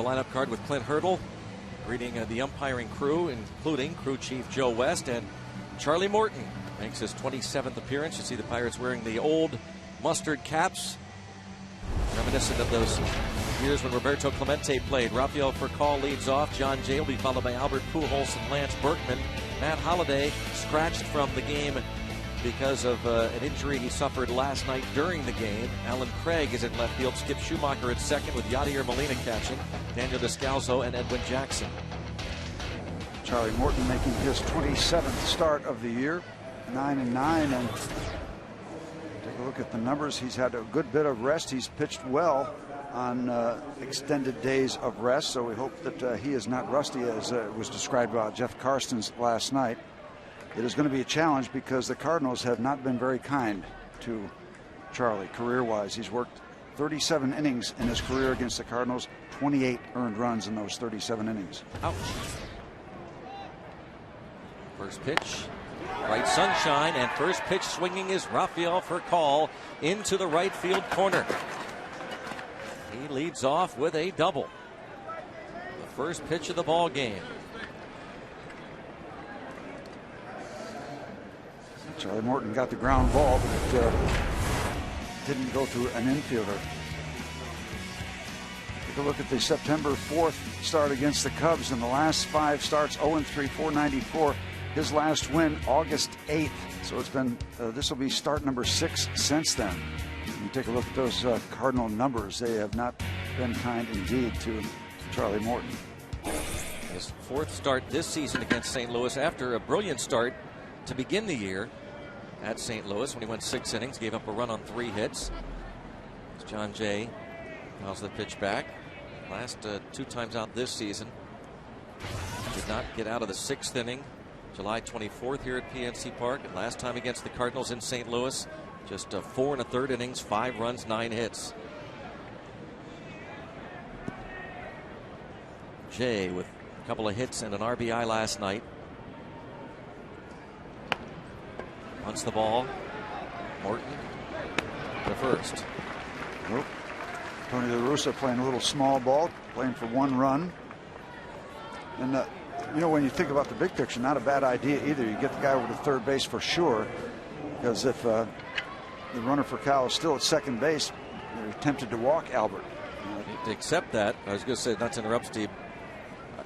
The lineup card with Clint Hurdle greeting the umpiring crew, including crew chief Joe West, and Charlie Morton makes his 27th appearance. You see the Pirates wearing the old mustard caps, reminiscent of those years when Roberto Clemente played. Rafael Furcal leads off. John Jay will be followed by Albert Pujols and Lance Berkman. Matt Holliday scratched from the game because of an injury he suffered last night during the game. Alan Craig is in left field. Skip Schumacher at second with Yadier Molina catching. Daniel Descalzo and Edwin Jackson. Charlie Morton making his 27th start of the year, 9-9, and take a look at the numbers. He's had a good bit of rest. He's pitched well on extended days of rest, so we hope that he is not rusty, as was described by Jeff Karstens last night. It is going to be a challenge because the Cardinals have not been very kind to Charlie career-wise. He's worked 37 innings in his career against the Cardinals, 28 earned runs in those 37 innings. Ouch. First pitch, bright sunshine, and first pitch swinging is Rafael Furcal into the right field corner. He leads off with a double. The first pitch of the ball game. Charlie Morton got the ground ball, but it didn't go through an infielder. Take a look at the September 4th start against the Cubs. In the last 5 starts, 0-3, 494. His last win, August 8th. So it's been, this will be start number 6 since then. You take a look at those Cardinal numbers. They have not been kind indeed to Charlie Morton. His 4th start this season against St. Louis after a brilliant start to begin the year at St. Louis when he went 6 innings, gave up a run on 3 hits. As John Jay fouls the pitch back. Last 2 times out this season. Did not get out of the 6th inning. July 24th here at PNC Park. And last time against the Cardinals in St. Louis. Just 4 1/3 innings, 5 runs, 9 hits. Jay with a couple of hits and an RBI last night. Punts the ball. Morton to first. Nope. Tony La Russa playing a little small ball, playing for 1 run. And you know, when you think about the big picture, not a bad idea either. You get the guy over to third base for sure, because if the runner for Cal is still at second base, they're tempted to walk Albert. To accept that, I was going to say, not to interrupt Steve,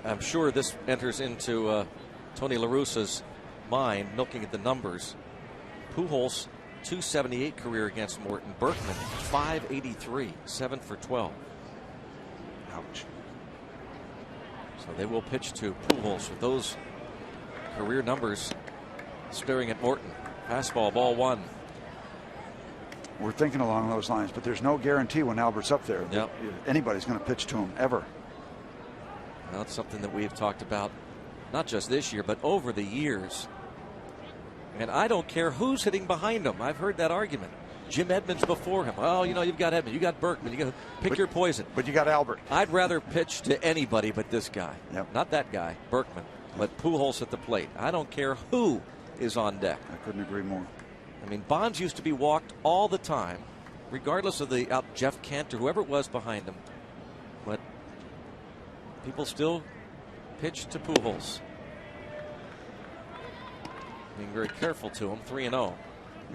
I'm sure this enters into Tony La Russa's mind, looking at the numbers. Pujols, 278 career against Morton. Berkman, 583, 7 for 12. Ouch. So they will pitch to Pujols with those career numbers staring at Morton. Fastball, ball 1. We're thinking along those lines, but there's no guarantee when Albert's up there that anybody's going to pitch to him ever. Well, it's something that we've talked about, not just this year, but over the years. And I don't care who's hitting behind him. I've heard that argument. Jim Edmonds before him. Oh, you know, you've got Edmonds, you got Berkman, you got to pick your poison. But you got Albert. I'd rather pitch to anybody but this guy. Yep. Not that guy, Berkman, but Pujols at the plate. I don't care who is on deck. I couldn't agree more. I mean, Bonds used to be walked all the time, regardless of the Jeff Kent or whoever it was behind him. But people still pitch to Pujols. Being very careful to him. 3-0. You're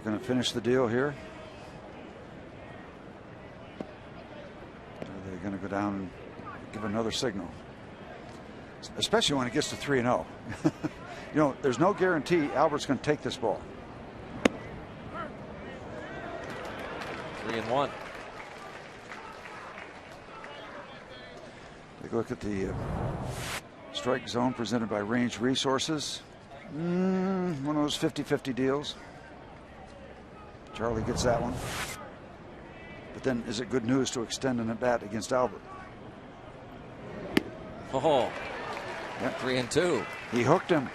going to finish the deal here. Are they going to go down and give another signal? Especially when it gets to 3-0. You know, there's no guarantee Albert's going to take this ball. 3-1. Take a look at the strike zone presented by Range Resources. One of those 50-50 deals. Charlie gets that one. But then, is it good news to extend an at-bat against Albert? Oh, yep. 3-2. He hooked him.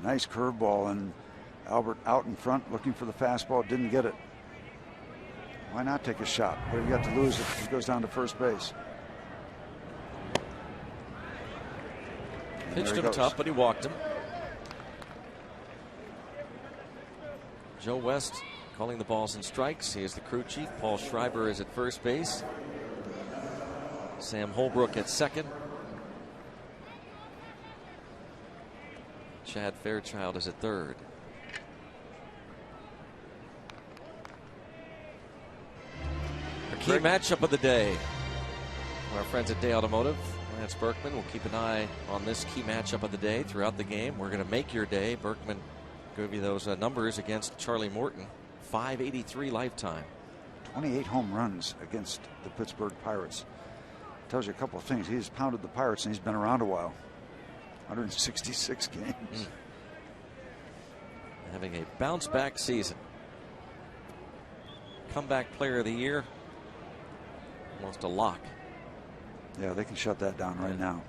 Nice curveball, and Albert out in front looking for the fastball, didn't get it. Why not take a shot? What have you got to lose if he goes down to first base? Pitched him tough, but he walked him. Joe West calling the balls and strikes. He is the crew chief. Paul Schreiber is at first base. Sam Holbrook at second. Chad Fairchild is at third. Our key matchup of the day. Our friends at Day Automotive, Lance Berkman, will keep an eye on this key matchup of the day throughout the game. We're going to make your day. Berkman give you those numbers against Charlie Morton. 583 lifetime. 28 home runs against the Pittsburgh Pirates. Tells you a couple of things. He's pounded the Pirates and he's been around a while. 166 games. Having a bounce back season. Comeback player of the year. Almost a lock. Yeah, they can shut that down right now.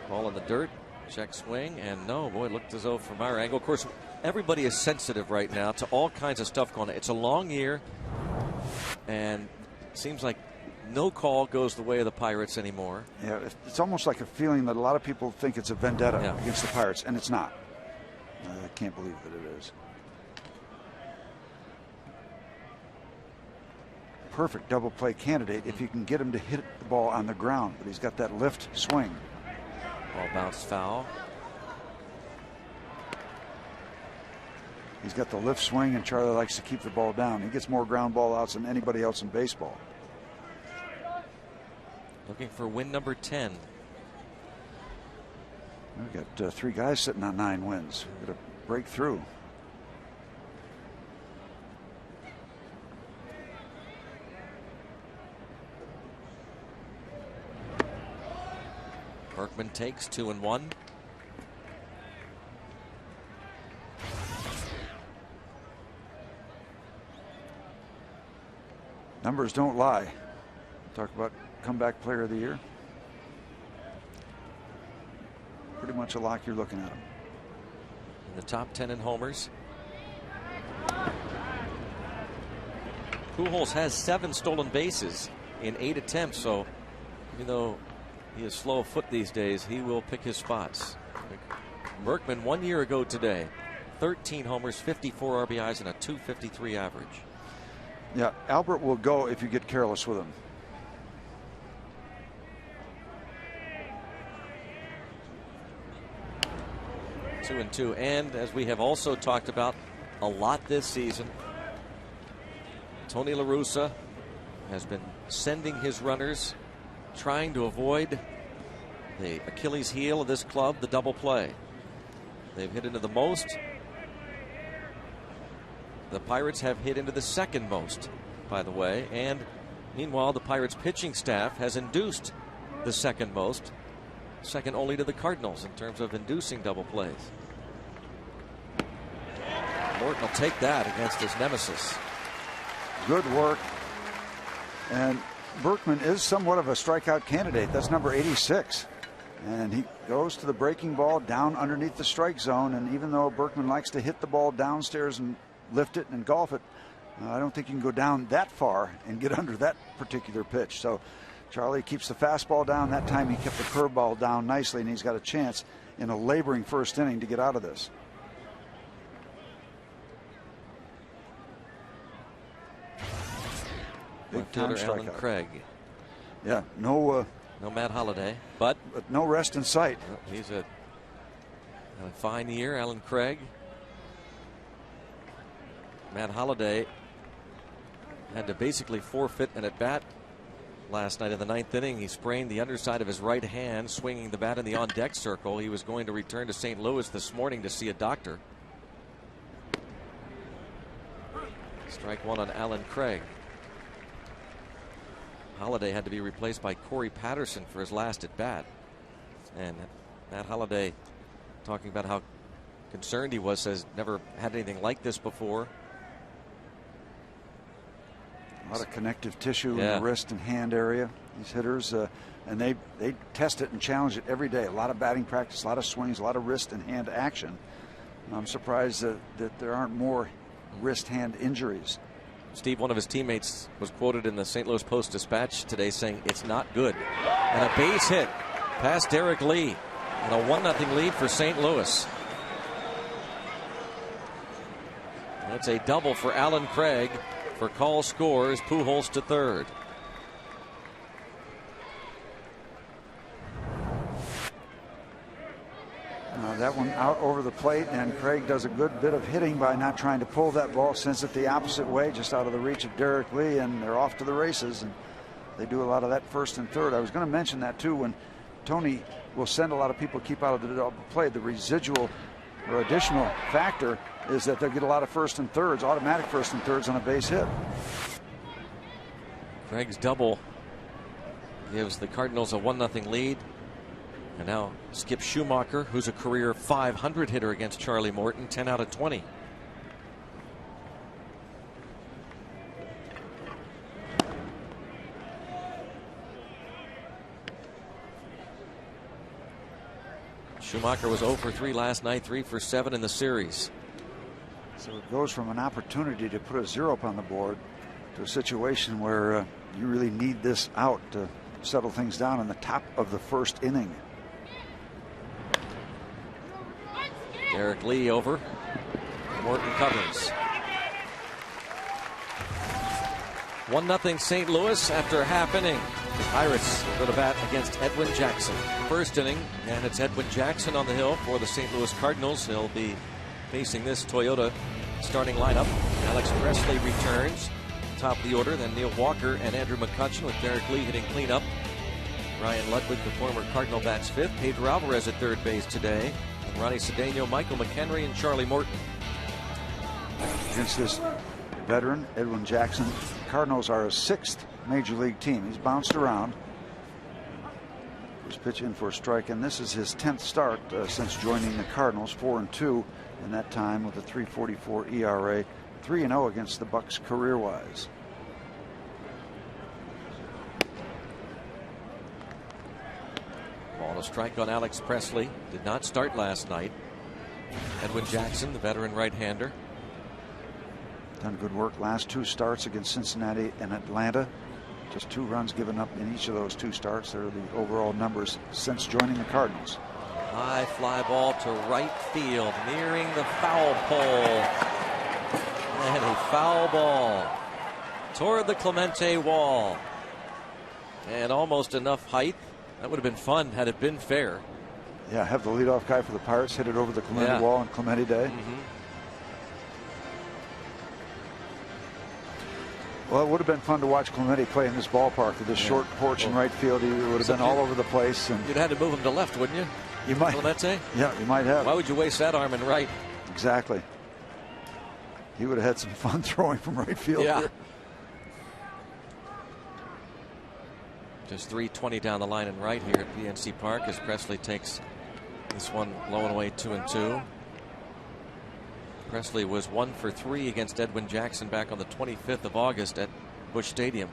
Ball in the dirt. Check swing. And no, boy, it looked as though from our angle. Of course, everybody is sensitive right now to all kinds of stuff going on. It's a long year. And it seems like no call goes the way of the Pirates anymore. Yeah, it's almost like a feeling that a lot of people think it's a vendetta against the Pirates, and it's not. I can't believe that it is. Perfect double play candidate if you can get him to hit the ball on the ground, but he's got that lift swing. Ball bounced foul. He's got the lift swing, and Charlie likes to keep the ball down. He gets more ground ball outs than anybody else in baseball. Looking for win number 10. We've got 3 guys sitting on 9 wins. We've got to break through. Berkman takes 2-1. Numbers don't lie. Talk about comeback player of the year. Pretty much a lock. You're looking at him. In the top 10 in homers. Pujols has 7 stolen bases in 8 attempts, so even though he is slow of foot these days, he will pick his spots. Berkman 1 year ago today, 13 homers, 54 RBIs, and a .253 average. Yeah, Albert will go if you get careless with him. Two and two, and as we have also talked about a lot this season, Tony La Russa has been sending his runners, trying to avoid the Achilles heel of this club, the double play. They've hit into the most. The Pirates have hit into the second most, by the way, and meanwhile the Pirates pitching staff has induced the second most, second only to the Cardinals in terms of inducing double plays. Morton will take that against his nemesis. Good work. And Berkman is somewhat of a strikeout candidate. That's number 86. And he goes to the breaking ball down underneath the strike zone. And even though Berkman likes to hit the ball downstairs and lift it and golf it, I don't think you can go down that far and get under that particular pitch. So Charlie keeps the fastball down. That time he kept the curveball down nicely, and he's got a chance in a laboring first inning to get out of this. Big time strikeout. Alan Craig. Yeah, no Matt Holliday, but no rest in sight. He's a fine year, Alan Craig. Matt Holliday had to basically forfeit an at-bat last night in the 9th inning. He sprained the underside of his right hand, swinging the bat in the on-deck circle. He was going to return to St. Louis this morning to see a doctor. Strike one on Alan Craig. Holliday had to be replaced by Corey Patterson for his last at bat. And Matt Holliday, talking about how concerned he was, says never had anything like this before. A lot of connective tissue in the wrist and hand area. These hitters, and they test it and challenge it every day. A lot of batting practice, a lot of swings, a lot of wrist and hand action. And I'm surprised that there aren't more wrist-hand injuries. Steve, one of his teammates, was quoted in the St. Louis Post-Dispatch today saying it's not good. And a base hit past Derek Lee, and a 1-0 lead for St. Louis. That's a double for Alan Craig. For call scores, Pujols to third. That one out over the plate, and Craig does a good bit of hitting by not trying to pull that ball, sends it the opposite way, just out of the reach of Derek Lee, and they're off to the races. And they do a lot of that first and third. I was going to mention that too. When Tony will send a lot of people keep out of the double play, the residual or additional factor is that they'll get a lot of first and thirds, automatic first and thirds on a base hit. Craig's double gives the Cardinals a 1-0 lead. And now Skip Schumacher, who's a career .500 hitter against Charlie Morton, 10 out of 20. Schumacher was 0 for 3 last night, 3 for 7 in the series. So it goes from an opportunity to put a 0 up on the board to a situation where you really need this out to settle things down in the top of the first inning. Derek Lee over. Morton covers. 1-0 St. Louis after a half inning. The Pirates go to bat against Edwin Jackson. First inning, and it's Edwin Jackson on the hill for the St. Louis Cardinals. He'll be facing this Toyota starting lineup. Alex Presley returns. Top of the order, then Neil Walker and Andrew McCutchen with Derek Lee hitting cleanup. Ryan Ludwig, the former Cardinal, bats fifth. Pedro Alvarez at third base today. Ronnie Cedeno, Michael McHenry, and Charlie Morton. Against this veteran, Edwin Jackson, Cardinals are a 6th major league team. He's bounced around. He's pitching for a strike, and this is his 10th start since joining the Cardinals. 4-2 in that time with a 3.44 ERA. 3-0 against the Bucks career-wise. Ball a strike on Alex Presley. Did not start last night. Edwin Jackson, the veteran right-hander. Done good work last 2 starts against Cincinnati and Atlanta. Just 2 runs given up in each of those 2 starts. They're the overall numbers since joining the Cardinals. High fly ball to right field, nearing the foul pole. And a foul ball toward the Clemente wall. And almost enough height. That would have been fun had it been fair. Yeah, have the leadoff guy for the Pirates hit it over the Clemente wall on Clemente Day. Well, it would have been fun to watch Clemente play in this ballpark with this short porch in right field. He would have been all over the place. And you'd had to move him to left, wouldn't you? You might. Clemente? Yeah, you might have. Why would you waste that arm in right? Exactly. He would have had some fun throwing from right field. Yeah. Here. Just 3:20 down the line in right here at PNC Park as Presley takes this one low and away 2-2. Presley was 1 for 3 against Edwin Jackson back on the 25th of August at Busch Stadium.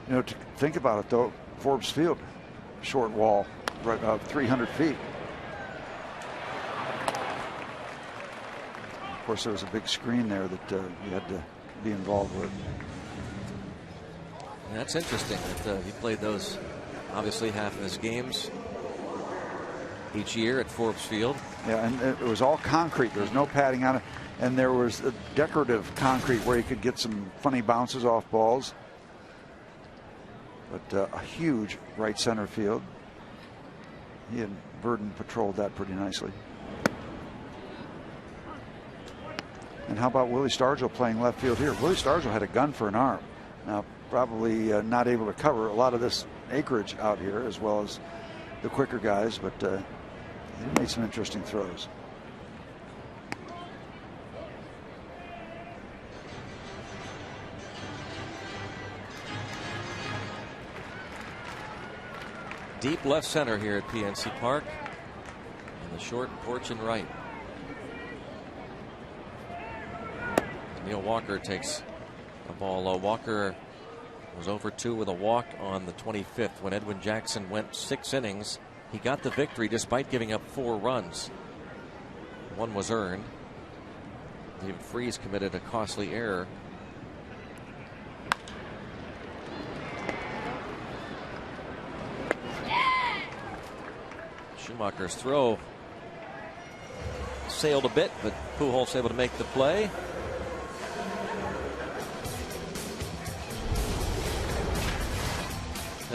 You know, to think about it though, Forbes Field, short wall, right about 300 feet. Of course, there was a big screen there that you had to be involved with. That's interesting that he played those, obviously, half of his games each year at Forbes Field. Yeah, and it was all concrete. There was no padding on it. And there was a decorative concrete where you could get some funny bounces off balls. But a huge right center field. He and Verdon patrolled that pretty nicely. And how about Willie Stargell playing left field here? Willie Stargell had a gun for an arm. Now, probably not able to cover a lot of this acreage out here as well as the quicker guys, but he made some interesting throws. Deep left center here at PNC Park. And the short porch in right. Neil Walker takes a ball low. Walker was over 2 with a walk on the 25th when Edwin Jackson went 6 innings. He got the victory despite giving up 4 runs. 1 was earned. David Freese committed a costly error. Schumacher's throw sailed a bit, but Pujols able to make the play.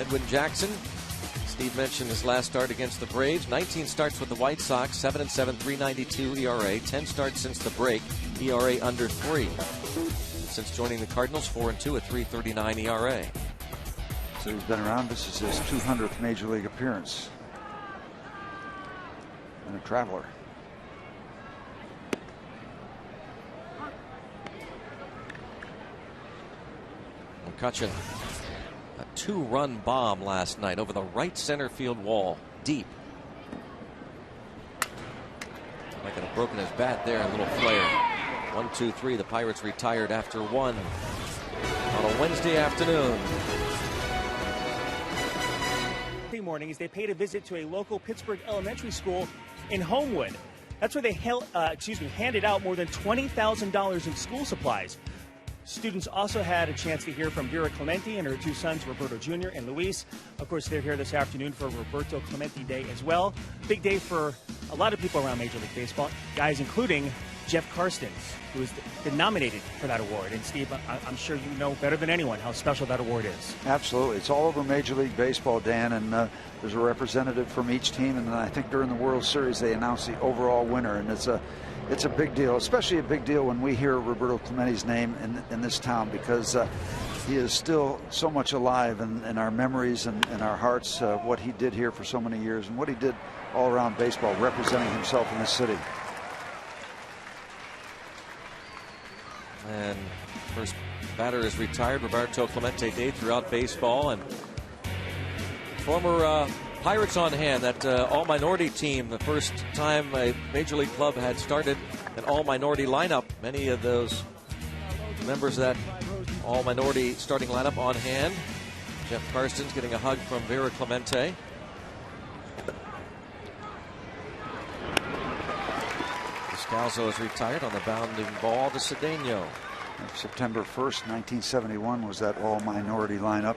Edwin Jackson. Steve mentioned his last start against the Braves. 19 starts with the White Sox, 7-7, 3.92 ERA. 10 starts since the break, ERA under 3. Since joining the Cardinals, 4-2 at 3.39 ERA. So he's been around. This is his 200th Major League appearance. And a traveler. McCutcheon, a 2-run bomb last night over the right center field wall, deep. Might have broken his bat there, a little flare. 1-2-3. The Pirates retired after 1 on a Wednesday afternoon. Mornings, they paid a visit to a local Pittsburgh elementary school in Homewood. That's where they handed out more than $20,000 in school supplies. Students also had a chance to hear from Vera Clemente and her 2 sons, Roberto Jr. and Luis. Of course, they're here this afternoon for Roberto Clemente Day as well. Big day for a lot of people around Major League Baseball, guys including Jeff Karstens, who has been nominated for that award. And Steve, I'm sure you know better than anyone how special that award is. Absolutely. It's all over Major League Baseball, Dan, and there's a representative from each team. And I think during the World Series they announce the overall winner, and it's a big deal, especially a big deal when we hear Roberto Clemente's name in this town, because he is still so much alive in our memories and in our hearts, what he did here for so many years and what he did all around baseball, representing himself in the city. And first batter is retired, Roberto Clemente Day, throughout baseball. And former Pirates on hand, that all-minority team, the first time a Major League club had started an all-minority lineup. Many of those members of that all-minority starting lineup on hand. Jeff Karstens getting a hug from Vera Clemente. Descalzo is retired on the bounding ball to Cedeno. September 1st, 1971 was that all-minority lineup.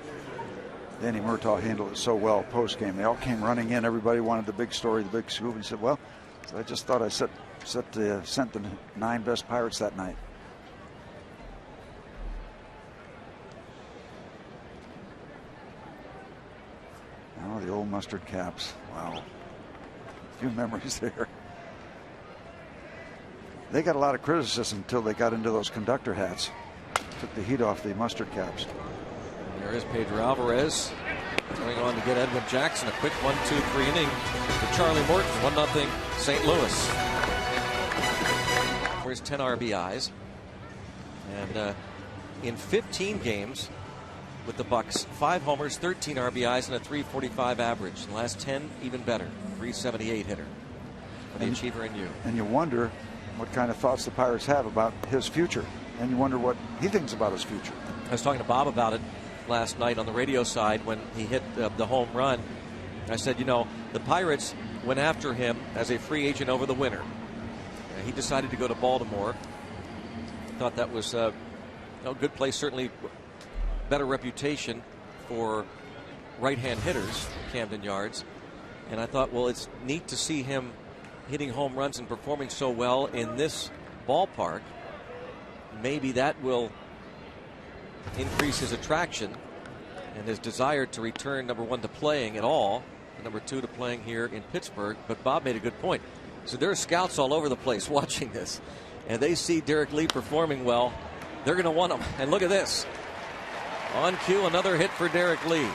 Danny Murtaugh handled it so well post-game. They all came running in. Everybody wanted the big story, the big scoop. And he said, well, I just thought I sent the 9 best Pirates that night. Oh, the old mustard caps. Wow. A few memories there. They got a lot of criticism until they got into those conductor hats. Took the heat off the mustard caps. There is Pedro Alvarez going on to get Edwin Jackson. A quick 1-2-3 inning for Charlie Morton. 1-0 St. Louis. For his 10 RBIs. And in 15 games with the Bucks, 5 homers, 13 RBIs, and a .345 average. The last 10 even better. .378 hitter for the achiever in you. And you wonder what kind of thoughts the Pirates have about his future. And you wonder what he thinks about his future. I was talking to Bob about it last night on the radio side when he hit the home run. I said, you know, the Pirates went after him as a free agent over the winter. He decided to go to Baltimore. Thought that was a good place, certainly better reputation for right-hand hitters, Camden Yards. And I thought, well, it's neat to see him hitting home runs and performing so well in this ballpark. Maybe that will increase his attraction and his desire to return, number 1, to playing at all, and number 2, to playing here in Pittsburgh. But Bob made a good point. So there are scouts all over the place watching this, and they see Derek Lee performing well. They're going to want him. And look at this. On cue, another hit for Derek Lee.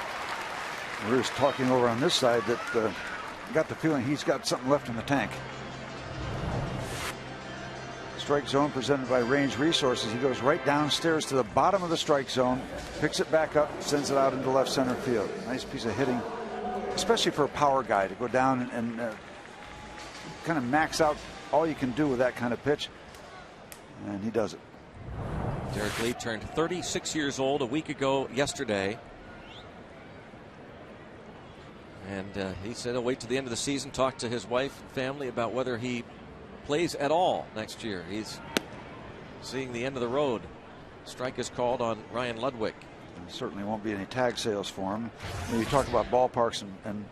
We're just talking over on this side that got the feeling he's got something left in the tank. Strike zone presented by Range Resources. He goes right downstairs to the bottom of the strike zone, picks it back up, sends it out into left center field. Nice piece of hitting, especially for a power guy to go down and kind of max out all you can do with that kind of pitch. And he does it. Derek Lee turned 36 years old a week ago yesterday. And he said he'll wait to the end of the season, talk to his wife and family about whether he plays at all next year. He's seeing the end of the road. Strike is called on Ryan Ludwig. There certainly won't be any tag sales for him. When you talk about ballparks and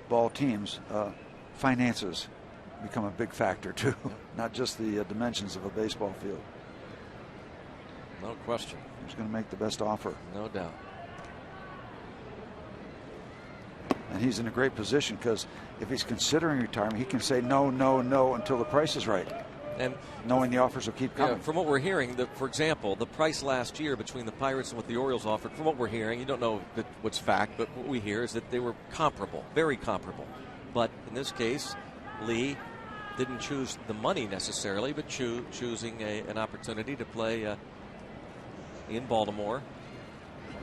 ball teams, finances become a big factor too. Not just the dimensions of a baseball field. No question. Who's going to make the best offer? No doubt. And he's in a great position because if he's considering retirement, he can say no, no, no until the price is right. And knowing the offers will keep coming. From what we're hearing, for example, the price last year between the Pirates and what the Orioles offered, from what we're hearing, you don't know what's fact, but what we hear is that they were comparable, very comparable. But in this case, Lee didn't choose the money necessarily, but choosing an opportunity to play in Baltimore.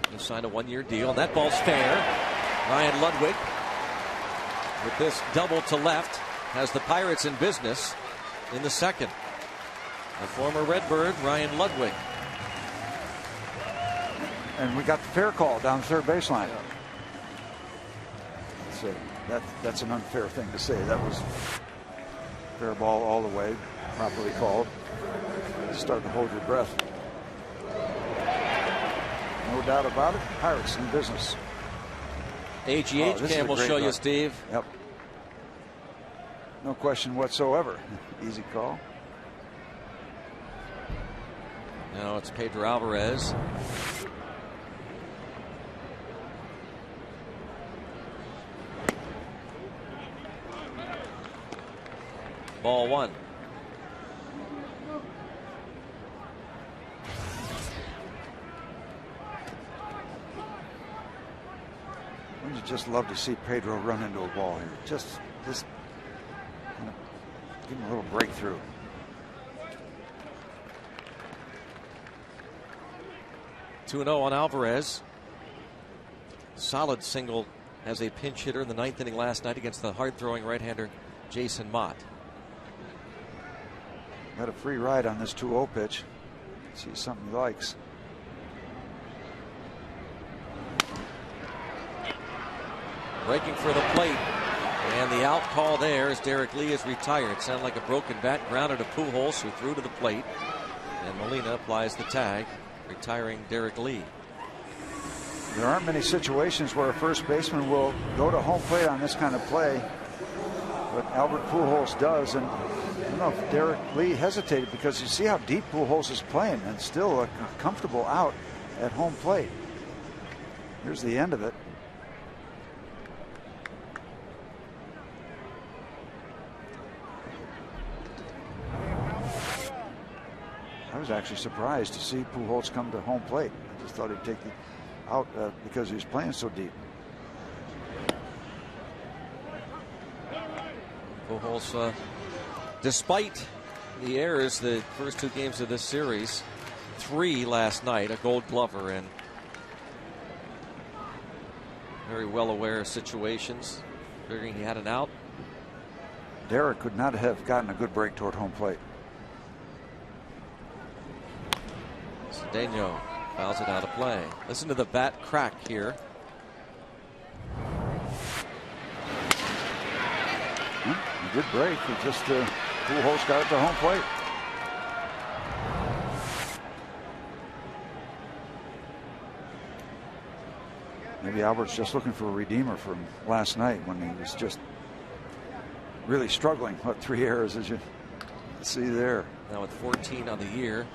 He signed a one-year deal, and that ball's fair. Ryan Ludwig, with this double to left, has the Pirates in business in the second. The former Redbird, Ryan Ludwig. And we got the fair call down the third baseline. So that's an unfair thing to say. That was fair ball all the way, properly called. Start to hold your breath. No doubt about it. Pirates in business. AGH cam will show you, Steve. Yep. No question whatsoever. Easy call. Now it's Pedro Alvarez. Ball one. Wouldn't you just love to see Pedro run into a ball here? Just kind of give him a little breakthrough. Two 2-0 on Alvarez. Solid single as a pinch hitter in the ninth inning last night against the hard-throwing right-hander Jason Mott. Got a free ride on this 2-0 pitch. See something he likes. Breaking for the plate. And the out call there as Derek Lee is retired. It sounded like a broken bat, grounded to Pujols, who threw to the plate. And Molina applies the tag, retiring Derek Lee. There aren't many situations where a first baseman will go to home plate on this kind of play. But Albert Pujols does. And I don't know if Derek Lee hesitated, because you see how deep Pujols is playing, and still a comfortable out at home plate. Here's the end of it. I was actually surprised to see Pujols come to home plate. I just thought he'd take it out because he was playing so deep. Pujols, despite the errors the first two games of this series, 3 last night, a Gold Glover, and very well aware of situations, figuring he had an out. Derek could not have gotten a good break toward home plate. Cedeno fouls it out of play. Listen to the bat crack here. A good break. He just Pujols got it to home plate. Maybe Albert's just looking for a redeemer from last night when he was just really struggling. What, 3 errors, as you see there. Now with 14 on the year.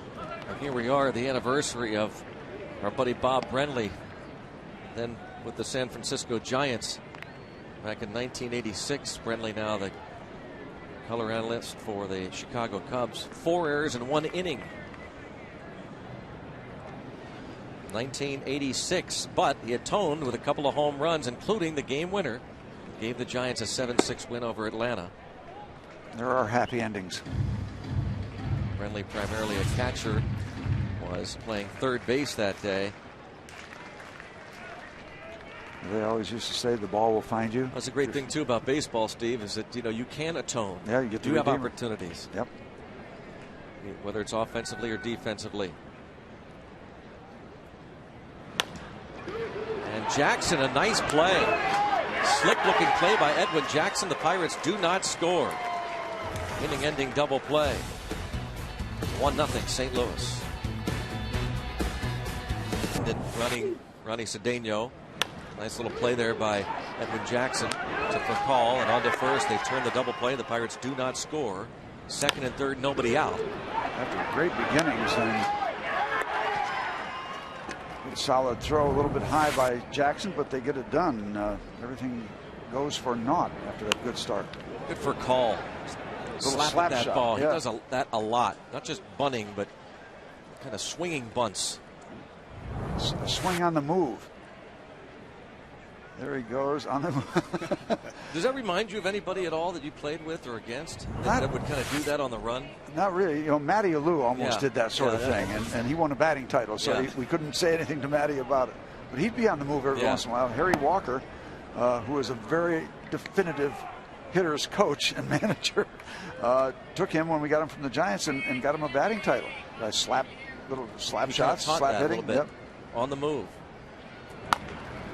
And here we are, the anniversary of our buddy Bob Brenly, then with the San Francisco Giants back in 1986. Brenly now the color analyst for the Chicago Cubs. 4 errors in 1 inning. 1986, but he atoned with a couple of home runs, including the game winner. Gave the Giants a 7-6 win over Atlanta. There are happy endings. Brenly, primarily a catcher, was playing third base that day. They always used to say the ball will find you. That's a great thing too about baseball, Steve, is that you can atone. Yeah, you get to have opportunities. Yep. Whether it's offensively or defensively. And Jackson, a nice play. Slick looking play by Edwin Jackson. The Pirates do not score. Inning-ending double play. 1-0 St. Louis. And then Ronnie Cedeno. Nice little play there by Edwin Jackson to Furcal, and on to first. They turn the double play. The Pirates do not score. Second and third, nobody out. After great beginnings, and good solid throw, a little bit high by Jackson, but they get it done. Everything goes for naught after that good start. Good for call. Slapping that shot. ball. Yeah. He does that a lot. Not just bunting, but kind of swinging bunts. A swing on the move. There he goes on the move. Does that remind you of anybody at all that you played with or against that would kind of do that on the run? Not really. You know, Matty Alou almost did that sort of thing, and he won a batting title, so we couldn't say anything to Matty about it. But he'd be on the move every once in a while. Harry Walker, who is a very definitive hitter's coach and manager, took him when we got him from the Giants and got him a batting title. Little slap shots, slap hitting. Yep. On the move.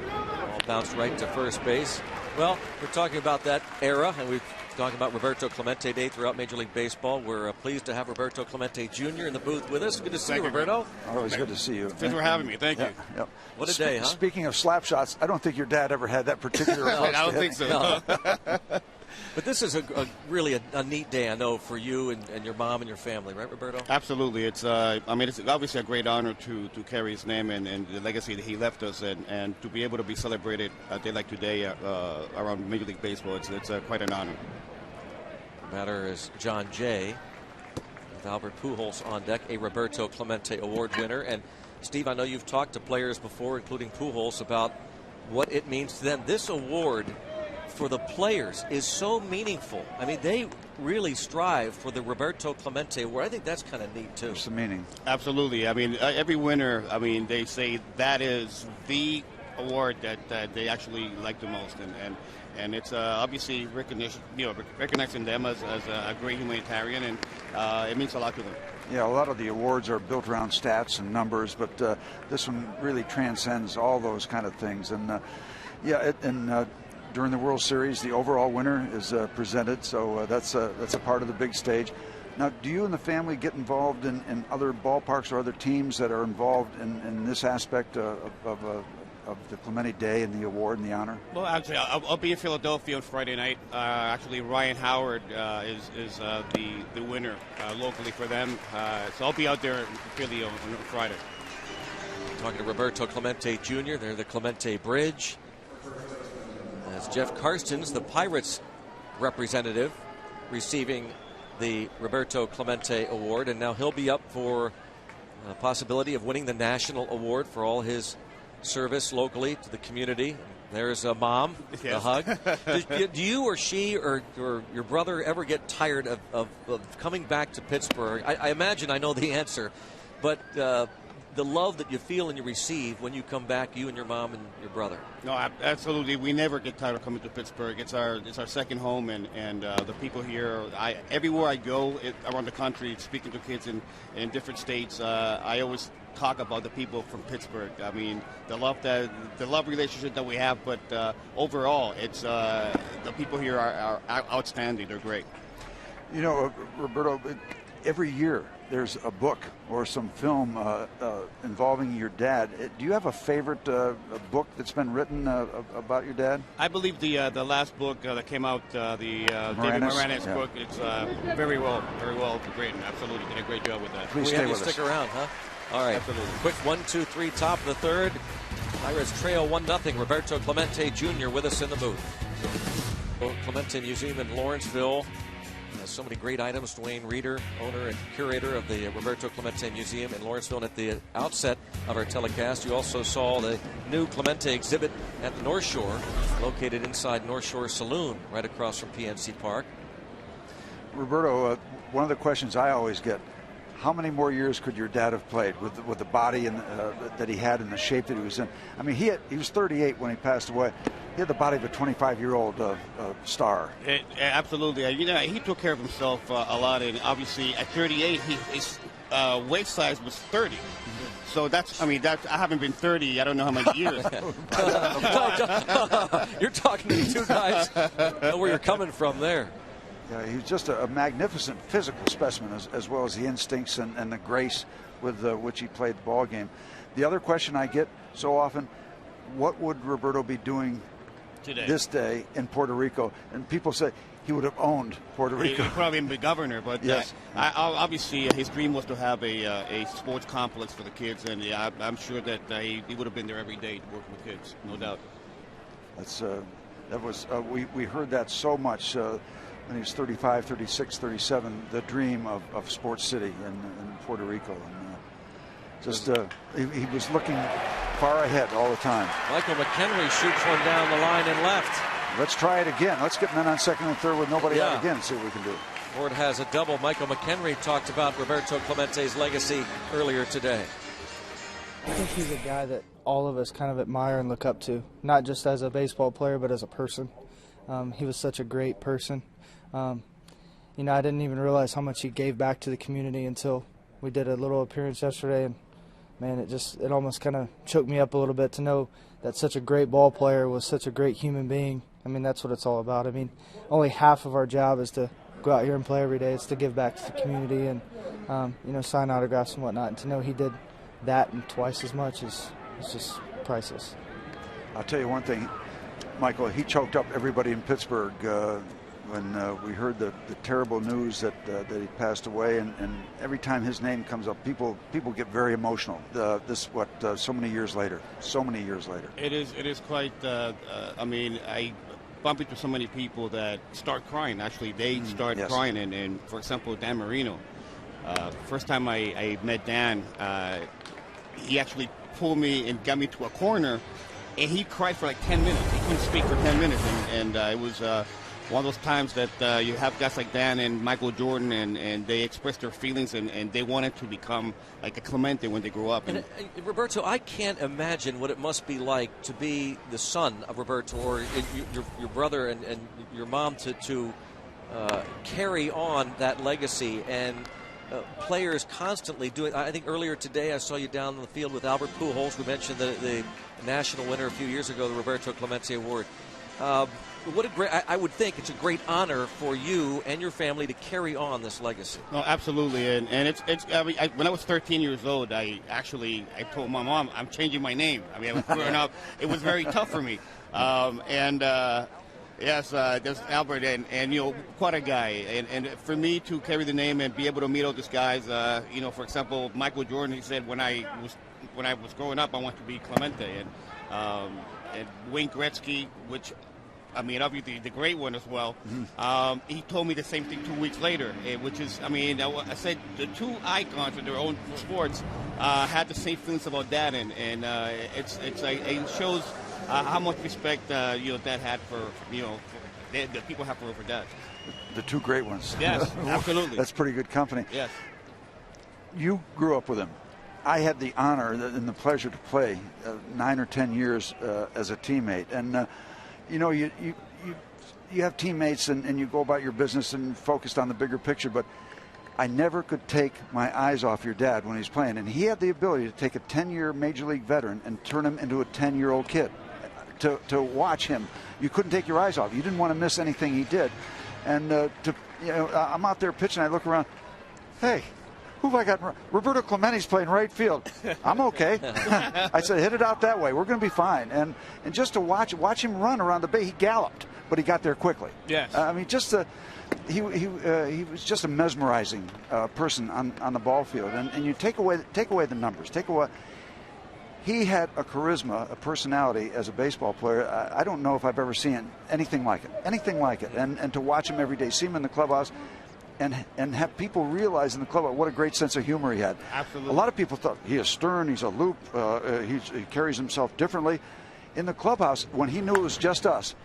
Ball bounced right to first base. Well, we're talking about that era, and we're talking about Roberto Clemente Day throughout Major League Baseball. We're pleased to have Roberto Clemente Jr. in the booth with us. Good to see you, Roberto. Always good to see you. Thanks for having me. Thank you. Yep. What a day, huh? Speaking of slap shots, I don't think your dad ever had that particular approach. I don't think so. No. But this is really a neat day, I know, for you and your mom and your family, right, Roberto? Absolutely. It's it's obviously a great honor to carry his name and the legacy that he left us, and to be able to be celebrated a day like today around Major League Baseball. It's quite an honor. The batter is John Jay, with Albert Pujols on deck, a Roberto Clemente Award winner. And Steve, I know you've talked to players before, including Pujols, about what it means to them. This award for the players is so meaningful. I mean, they really strive for the Roberto Clemente Award. I think that's kind of neat, too. What's the meaning? Absolutely. I mean, every winner, they say that is the award that they actually like the most. And it's obviously recognizing them as a great humanitarian, and it means a lot to them. Yeah, a lot of the awards are built around stats and numbers, but this one really transcends all those kind of things. And, during the World Series, the overall winner is presented, so that's a part of the big stage. Now, do you and the family get involved in other ballparks or other teams that are involved in this aspect of the Clemente Day and the award and the honor? Well, actually, I'll be in Philadelphia on Friday night. Actually, Ryan Howard is the winner locally for them, so I'll be out there in Philly on Friday. Talking to Roberto Clemente Jr., they're the Clemente Bridge. As Jeff Karstens, the Pirates representative, receiving the Roberto Clemente Award, and now he'll be up for a possibility of winning the national award for all his service locally to the community. There's a mom, the hug. Do you or she or your brother ever get tired of coming back to Pittsburgh? I imagine I know the answer, but the love that you feel and you receive when you come back, you and your mom and your brother. No, absolutely. We never get tired of coming to Pittsburgh. It's our second home, and the people here. Everywhere I go around the country, speaking to kids in different states, I always talk about the people from Pittsburgh. I mean, the love relationship that we have, but overall, it's the people here are outstanding. They're great. You know, Roberto, every year there's a book or some film involving your dad. Do you have a favorite book that's been written about your dad? I believe the last book that came out, David Moranis book, it's very well written. Absolutely, did a great job with that. Please stay stay with us. Stick around, huh? All right. Absolutely. Quick 1-2-3, top of the third. Pirates trail 1-0. Roberto Clemente Jr. with us in the booth. Clemente Museum in Lawrenceville. So many great items. Dwayne Reeder, owner and curator of the Roberto Clemente Museum in Lawrenceville. And at the outset of our telecast, you also saw the new Clemente exhibit at the North Shore, located inside North Shore Saloon, right across from PNC Park. Roberto, one of the questions I always get, how many more years could your dad have played with the body and that he had and the shape that he was in? I mean, he was 38 when he passed away. He had the body of a 25-year-old star. Absolutely. He took care of himself a lot, and obviously at 38, his weight size was 30. So I haven't been 30, I don't know how many years. You're talking to the two guys. Know where you're coming from there. Yeah, he was just a magnificent physical specimen, as well as the instincts and the grace with which he played the ball game. The other question I get so often, what would Roberto be doing today, this day in Puerto Rico? And people say he would have owned Puerto Rico. He'd probably be governor, but yes. Obviously his dream was to have a sports complex for the kids, and I'm sure that he would have been there every day working with kids, no doubt. That's That was we heard that so much when he was 35, 36, 37. The dream of Sports City in Puerto Rico, and he was looking far ahead all the time. Michael McHenry shoots one down the line and left. Let's try it again. Let's get men on second and third with nobody out again and see what we can do. Ford has a double. Michael McHenry talked about Roberto Clemente's legacy earlier today. I think he's a guy that all of us kind of admire and look up to, not just as a baseball player, but as a person. He was such a great person. I didn't even realize how much he gave back to the community until we did a little appearance yesterday, and man, it almost kind of choked me up a little bit to know that such a great ball player was such a great human being. I mean, that's what it's all about. I mean, only half of our job is to go out here and play every day. It's to give back to the community and, sign autographs and whatnot. And to know he did that and twice as much is just priceless. I'll tell you one thing, Michael, he choked up everybody in Pittsburgh when we heard the terrible news that he passed away. And every time his name comes up, people get very emotional. So many years later. It is quite, I bump into so many people that start crying. Actually, they start crying. And for example, Dan Marino. First time I met Dan, he actually pulled me and got me to a corner, and he cried for like 10 minutes. He couldn't speak for 10 minutes, and it was one of those times that you have guys like Dan and Michael Jordan, and they express their feelings, and they wanted to become like a Clemente when they grew up. And Roberto, I can't imagine what it must be like to be the son of Roberto, or your brother and your mom to carry on that legacy, and players constantly doing. I think earlier today I saw you down in the field with Albert Pujols. We mentioned the national winner a few years ago, the Roberto Clemente Award. What a great! I would think it's a great honor for you and your family to carry on this legacy. No, absolutely, and it's. When I was 13 years old, I told my mom I'm changing my name. I mean, I was growing up. It was very tough for me, Yes, there's Albert, and quite a guy. And for me to carry the name and be able to meet all these guys, for example, Michael Jordan, he said when I was growing up, I wanted to be Clemente, and Wayne Gretzky, which, obviously the great one as well. He told me the same thing 2 weeks later, which is, I said the two icons in their own sports had the same feelings about that, and it shows how much respect Dad had for the people have for Dad. The two great ones. Yes, absolutely. That's pretty good company. Yes. You grew up with him. I had the honor and the pleasure to play 9 or 10 years as a teammate, and you have teammates and you go about your business and focused on the bigger picture, but I never could take my eyes off your dad when he was playing, and he had the ability to take a 10-year major league veteran and turn him into a 10-year-old kid. To watch him, you couldn't take your eyes off. You didn't want to miss anything he did, and I'm out there pitching. I look around. Hey, who have I got? Roberto Clemente's playing right field. I'm okay. I said, hit it out that way. We're going to be fine. And just to watch him run around the bay, he galloped, but he got there quickly. Yes. He was just a mesmerizing person on the ball field. And you take away the numbers. He had a charisma, a personality as a baseball player. I don't know if I've ever seen anything like it. And to watch him every day, see him in the clubhouse, and have people realize in the clubhouse what a great sense of humor he had. Absolutely. A lot of people thought he is stern, he's aloof, he carries himself differently. In the clubhouse, when he knew it was just us,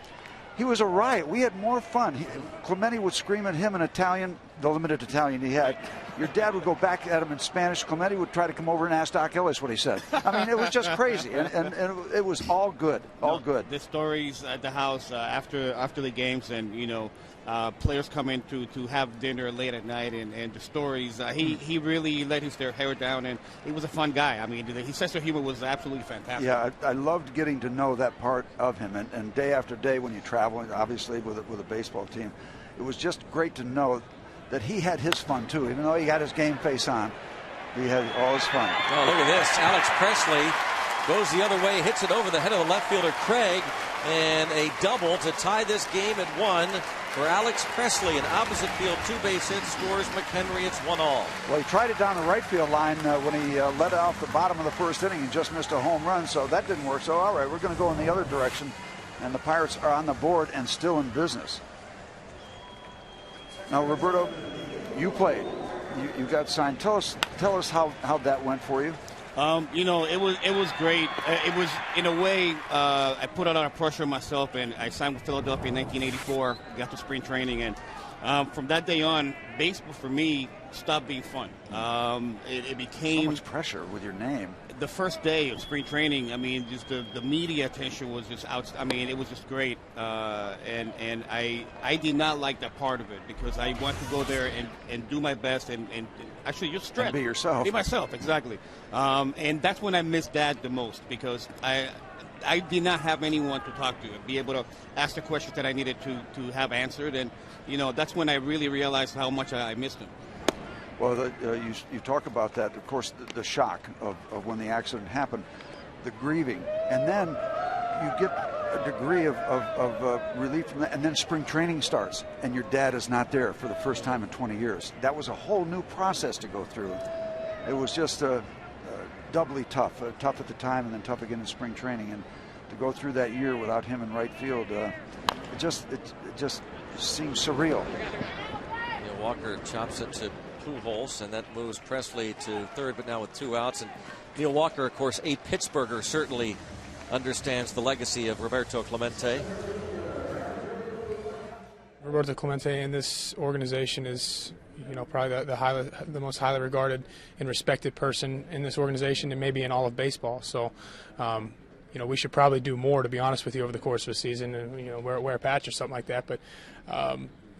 he was a riot. We had more fun. Clemente would scream at him in Italian, the limited Italian he had. Your dad would go back at him in Spanish. Clemente would try to come over and ask Doc Ellis what he said. It was just crazy, and it was all good, good. The stories at the house after the games, and players come in to have dinner late at night, and the stories. He really let his hair down, and he was a fun guy. His sense of humor was absolutely fantastic. Yeah, I loved getting to know that part of him, and day after day when you travel, obviously with a baseball team, it was just great to know that he had his fun too. Even though he got his game face on, he had all his fun. Oh, look at this. Alex Presley goes the other way, hits it over the head of the left fielder Craig, and a double to tie this game at 1 for Alex Presley. An opposite field two-base hit, scores McHenry. It's 1-1. Well, he tried it down the right field line when he led off the bottom of the first inning and just missed a home run, so that didn't work. So, all right, we're going to go in the other direction. and the Pirates are on the board and still in business. Now, Roberto, you played. You got signed. Tell us how that went for you. You know, it was great. It was, in a way, I put a lot of pressure on myself, and I signed with Philadelphia in 1984, got to spring training, and from that day on, baseball for me stopped being fun. It became so much pressure with your name. The first day of spring training, I mean, just the media attention was just out. I mean, it was just great, and I did not like that part of it because I wanted to go there and do my best and actually just stretch. And be yourself. Be myself, exactly. And that's when I missed that the most because I did not have anyone to talk to and be able to ask the questions that I needed to have answered, and you know that's when I really realized how much I missed him. Well, you talk about that, of course, the shock of when the accident happened, the grieving, and then you get a degree of relief from that, and then spring training starts, and your dad is not there for the first time in 20 years. That was a whole new process to go through. It was just doubly tough, tough at the time and then tough again in spring training, and to go through that year without him in right field, it just seems surreal. Yeah, Walker chops it to Pujols, and that moves Presley to third, but now with 2 outs. And Neil Walker, of course, a Pittsburgher, certainly understands the legacy of Roberto Clemente. Roberto Clemente in this organization is, you know, probably the most highly regarded and respected person in this organization and maybe in all of baseball. So, you know, we should probably do more, to be honest with you, over the course of a season, and you know, wear a patch or something like that. But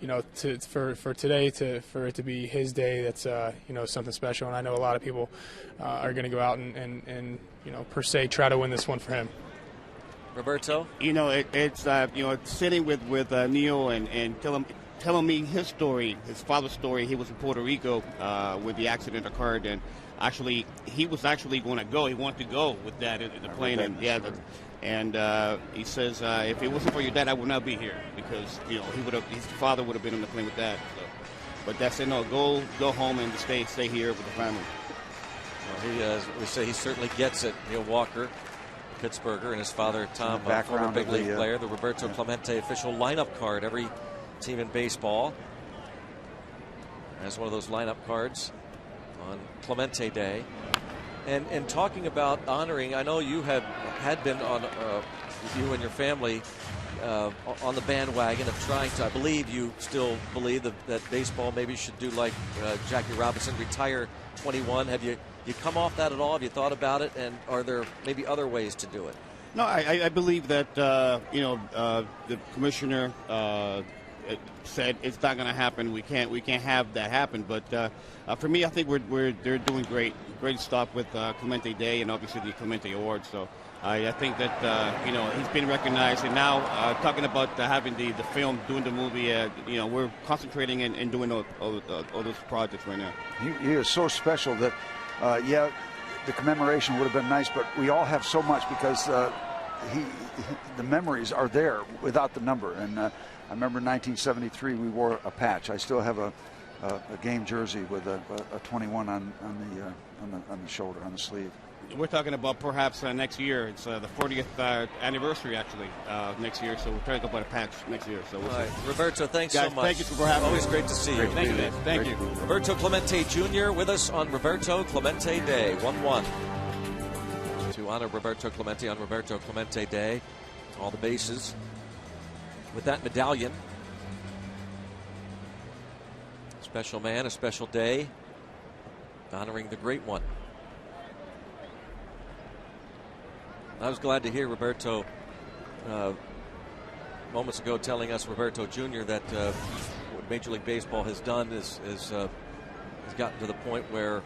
you know, for today, for it to be his day, that's you know, something special. And I know a lot of people are going to go out and you know, per se, try to win this one for him. Roberto, you know, it's you know, sitting with Neil and telling me his story, his father's story. He was in Puerto Rico when the accident occurred, and actually he was actually going to go. He wanted to go with Dad in the plane, and yeah. And he says, if it wasn't for your dad, I would not be here because, you know, his father would have been on the plane with Dad. So. But Dad said, no, go home and stay here with the family. Well, he, as we say, he certainly gets it. Neil Walker, Pittsburgher, and his father, Tom, a former big league player. The Roberto Clemente official lineup card. Every team in baseball has one of those lineup cards on Clemente Day. And talking about honoring, I know you had been on, you and your family, on the bandwagon of trying to, I believe you still believe that baseball maybe should do like Jackie Robinson, retire 21. Have you come off that at all? Have you thought about it? And are there maybe other ways to do it? No, I believe that, you know, the commissioner said it's not going to happen. We can't have that happen. But for me, I think they're doing great stuff with Clemente Day and obviously the Clemente Award. So I think that you know, he's been recognized. And now talking about having the film, doing the movie, you know, we're concentrating and doing all those projects right now. He is so special that yeah, the commemoration would have been nice, but we all have so much because the memories are there without the number. And I remember in 1973 we wore a patch. I still have a game jersey with a 21 on the shoulder, on the sleeve. We're talking about perhaps next year. It's the 40th anniversary actually next year. So we're talking about a patch next year. So we'll see. Roberto, thanks guys, so much. Thank you for having me. Always great to see you. Thank you. Roberto Clemente Jr. with us on Roberto Clemente Day. 1-1. To honor Roberto Clemente on Roberto Clemente Day. All the bases with that medallion. Special man, a special day, honoring the great one. I was glad to hear Roberto moments ago telling us, Roberto Jr., that what Major League Baseball has done has gotten to the point where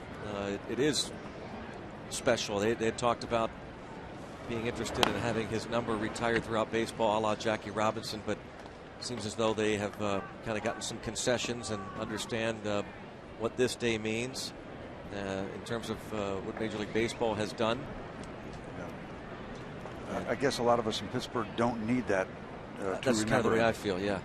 it is special. They had talked about being interested in having his number retired throughout baseball, a la Jackie Robinson, but it seems as though they have kind of gotten some concessions and understand what this day means in terms of what Major League Baseball has done. I guess a lot of us in Pittsburgh don't need that. That's kind of the way I feel, yeah.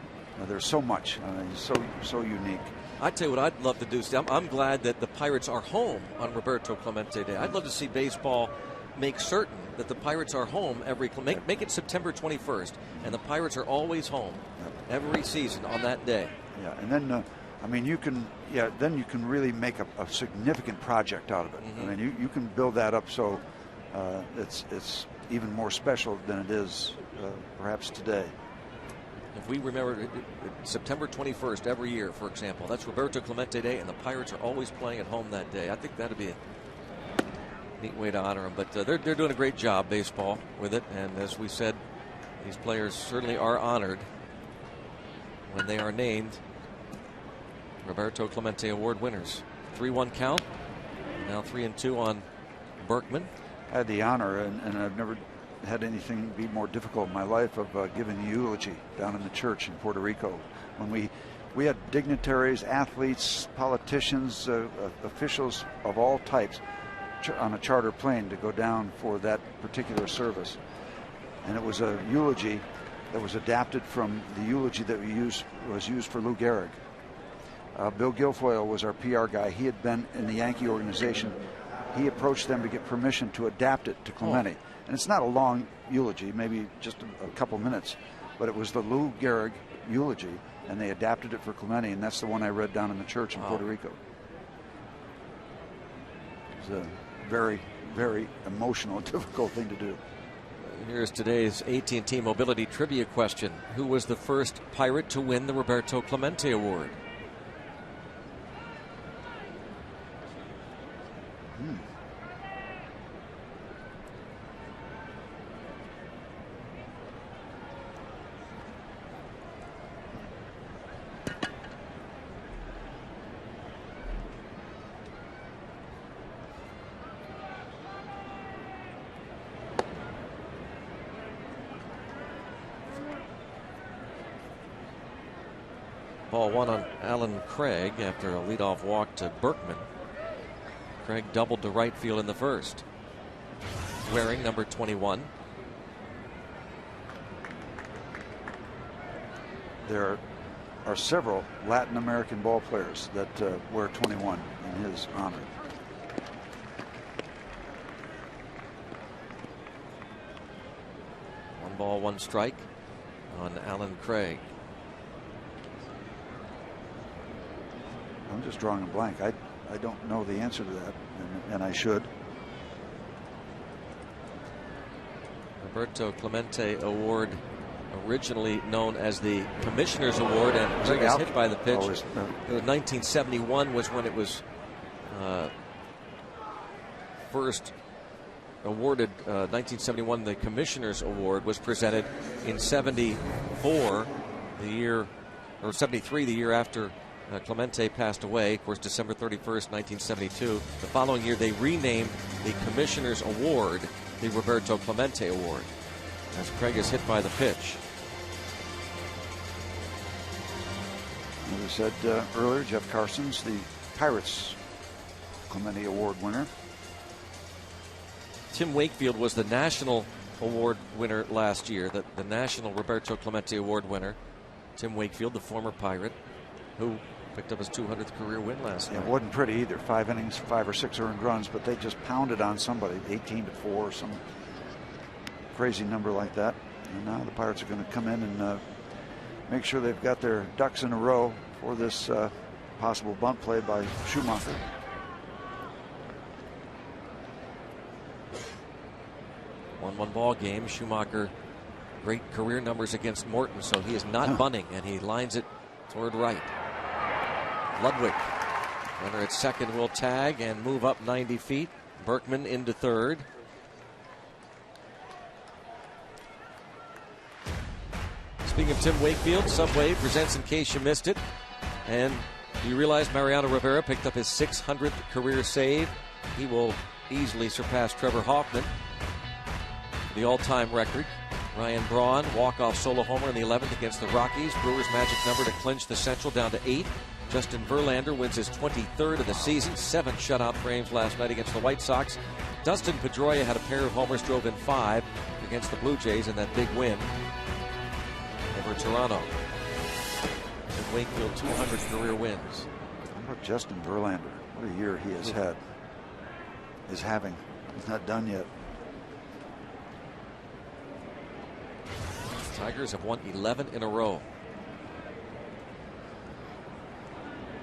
There's so much. He's so unique. I tell you what I'd love to do. I'm glad that the Pirates are home on Roberto Clemente Day. I'd love to see baseball make certain that the Pirates are home make it September 21st, and the Pirates are always home every season on that day. Yeah, and then I mean, then you can really make a significant project out of it. I mean, you can build that up so it's even more special than it is perhaps today. If we remember September 21st every year, for example, that's Roberto Clemente Day, and the Pirates are always playing at home that day. I think that'd be a neat way to honor them. But they're doing a great job, baseball, with it. And as we said, these players certainly are honored when they are named Roberto Clemente Award winners. 3-1 count. Now 3-2 on Berkman. I had the honor, and I've never had anything be more difficult in my life, of giving a eulogy down in the church in Puerto Rico. When we had dignitaries, athletes, politicians, officials of all types on a charter plane to go down for that particular service. And it was a eulogy that was adapted from the eulogy that was used for Lou Gehrig. Bill Guilfoyle was our PR guy. He had been in the Yankee organization. He approached them to get permission to adapt it to Clemente. And it's not a long eulogy, maybe just a couple minutes, but it was the Lou Gehrig eulogy, and they adapted it for Clemente, and that's the one I read down in the church in Puerto Rico. It was a very, very emotional, difficult thing to do. Here's today's AT&T Mobility Trivia question. Who was the first Pirate to win the Roberto Clemente Award? Ball one on Alan Craig after a leadoff walk to Berkman. Craig doubled to right field in the first. Wearing number 21. There are several Latin American ball players that wear 21 in his honor. One ball, one strike on Alan Craig. I'm just drawing a blank. I don't know the answer to that, and I should. Roberto Clemente Award, originally known as the Commissioner's Award, and Craig is hit by the pitch. 1971 was when it was first awarded. 1971, the Commissioner's Award was presented in 74, the year, or 73, the year after Clemente passed away, of course, December 31st, 1972. The following year, they renamed the Commissioner's Award the Roberto Clemente Award, as Craig is hit by the pitch. As I said earlier, Jeff Carson's the Pirates Clemente Award winner. Tim Wakefield was the National Award winner last year, the National Roberto Clemente Award winner. Tim Wakefield, the former Pirate, who picked up his 200th career win last night. It wasn't pretty either. 5 innings, 5 or 6 earned runs, but they just pounded on somebody, 18-4 or some crazy number like that. And now the Pirates are going to come in and make sure they've got their ducks in a row for this possible bunt play by Schumacher. One ball game. Schumacher, great career numbers against Morton, so he is not bunting, and he lines it toward right. Ludwig, runner at second, will tag and move up 90 feet. Berkman into third. Speaking of Tim Wakefield, Subway presents In Case You Missed It. And do you realize Mariano Rivera picked up his 600th career save? He will easily surpass Trevor Hoffman, the all-time record. Ryan Braun, walk-off solo homer in the 11th against the Rockies. Brewers' magic number to clinch the Central down to 8. Justin Verlander wins his 23rd of the season. 7 shutout frames last night against the White Sox. Dustin Pedroia had a pair of homers, drove in 5 against the Blue Jays in that big win over Toronto. And Wakefield, 200 career wins. How about Justin Verlander? What a year he has had. Is having. He's not done yet. Tigers have won 11 in a row.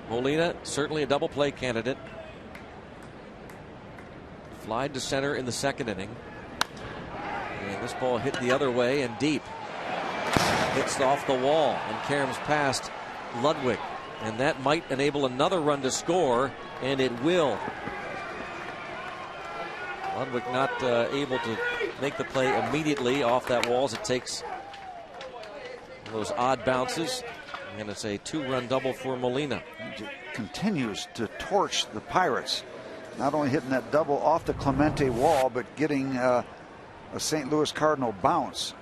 Molina, certainly a double play candidate. Flied to center in the second inning. And this ball hit the other way and deep. Hits off the wall and caroms past Ludwig. And that might enable another run to score, and it will. Ludwig not able to make the play immediately off that wall as it takes those odd bounces. And it's a 2-run double for Molina. He continues to torch the Pirates. Not only hitting that double off the Clemente wall, but getting a St. Louis Cardinal bounce.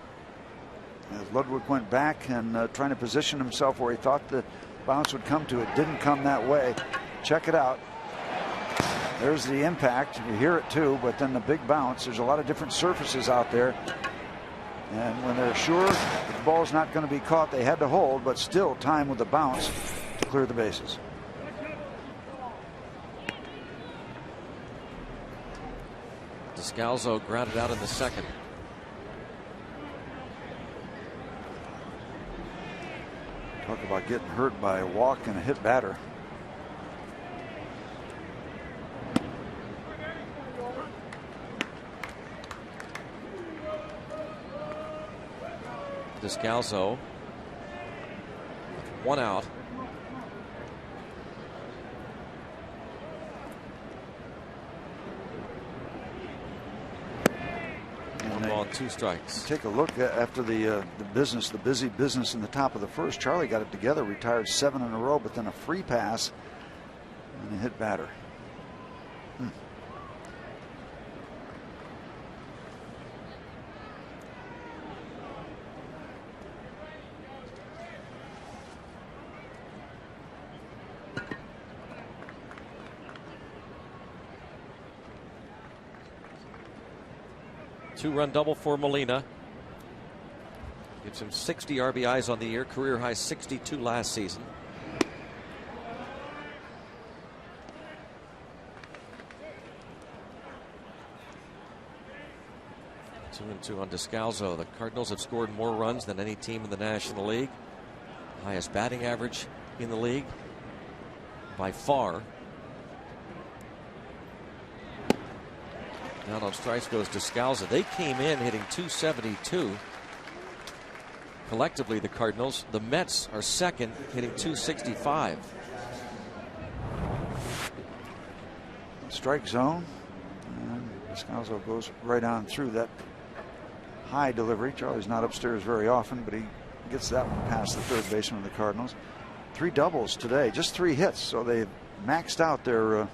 As Ludwig went back and trying to position himself where he thought the bounce would come to, it didn't come that way. Check it out. There's the impact. You hear it too, but then the big bounce. There's a lot of different surfaces out there. And when they're sure that the ball's not going to be caught, they had to hold, but still time with the bounce to clear the bases. Descalzo grounded out in the second. Talk about getting hurt by a walk and a hit batter. Descalzo with 1 out. One ball, 2 strikes. Take a look after the busy business in the top of the first. Charlie got it together, retired 7 in a row, but then a free pass and a hit batter. 2-run double for Molina. Gives him 60 RBIs on the year, career high 62 last season. Two and two on Descalzo. The Cardinals have scored more runs than any team in the National League. Highest batting average in the league by far. Now on strikes goes Descalzo. They came in hitting .272. Collectively, the Cardinals. The Mets are second, hitting .265. Strike zone. And Descalzo goes right on through that high delivery. Charlie's not upstairs very often, but he gets that one past the third baseman of the Cardinals. 3 doubles today, just 3 hits, so they maxed out their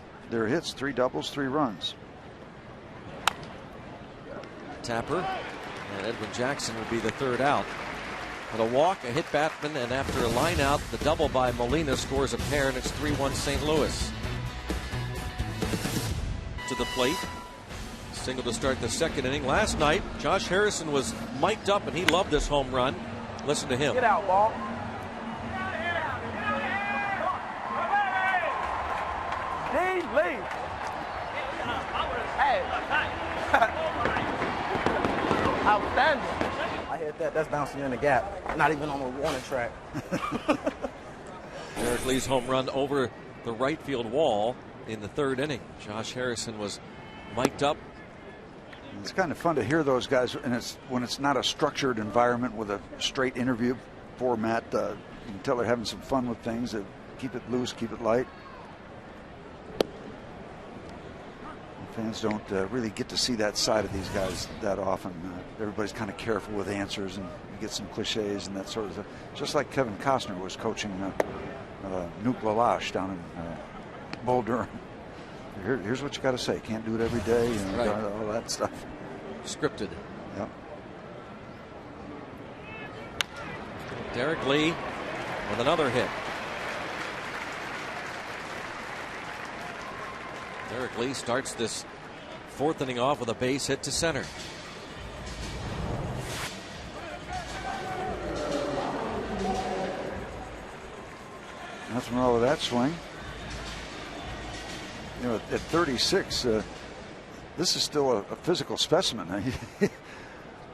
hits. 3 doubles, 3 runs. Tapper and Edwin Jackson would be the third out. But a walk, a hit Batman, and after a line out, the double by Molina scores a pair, and it's 3-1 St. Louis. To the plate. Single to start the second inning. Last night, Josh Harrison was mic'd up, and he loved this home run. Listen to him. Get out, ball. Leave. Hey. Outstanding. I hit that. That's bouncing in the gap. Not even on the warning track. Eric Lee's home run over the right field wall in the third inning. Josh Harrison was mic'd up. It's kind of fun to hear those guys, and when it's not a structured environment with a straight interview format. You can tell they're having some fun with things. That keep it loose, keep it light. Fans don't really get to see that side of these guys that often. Everybody's kind of careful with answers, and you get some cliches and that sort of stuff. Just like Kevin Costner was coaching Nuke Lalash down in Bull Durham. Here's what you got to say. Can't do it every day, and right. All that stuff. Scripted. Yep. Derek Lee with another hit. Derek Lee starts this fourth inning off with a base hit to center. Nothing wrong with that swing. You know, at 36, this is still a physical specimen.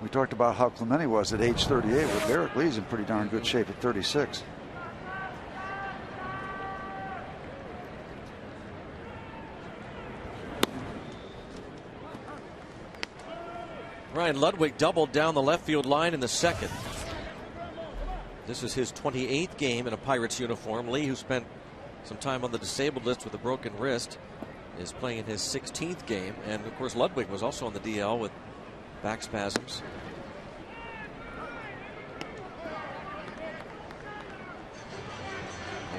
We talked about how Clemente was at age 38. Well, Derek Lee's in pretty darn good shape at 36. Ryan Ludwig doubled down the left field line in the second. This is his 28th game in a Pirates uniform. Lee, who spent some time on the disabled list with a broken wrist, is playing in his 16th game. And of course, Ludwig was also on the DL with back spasms.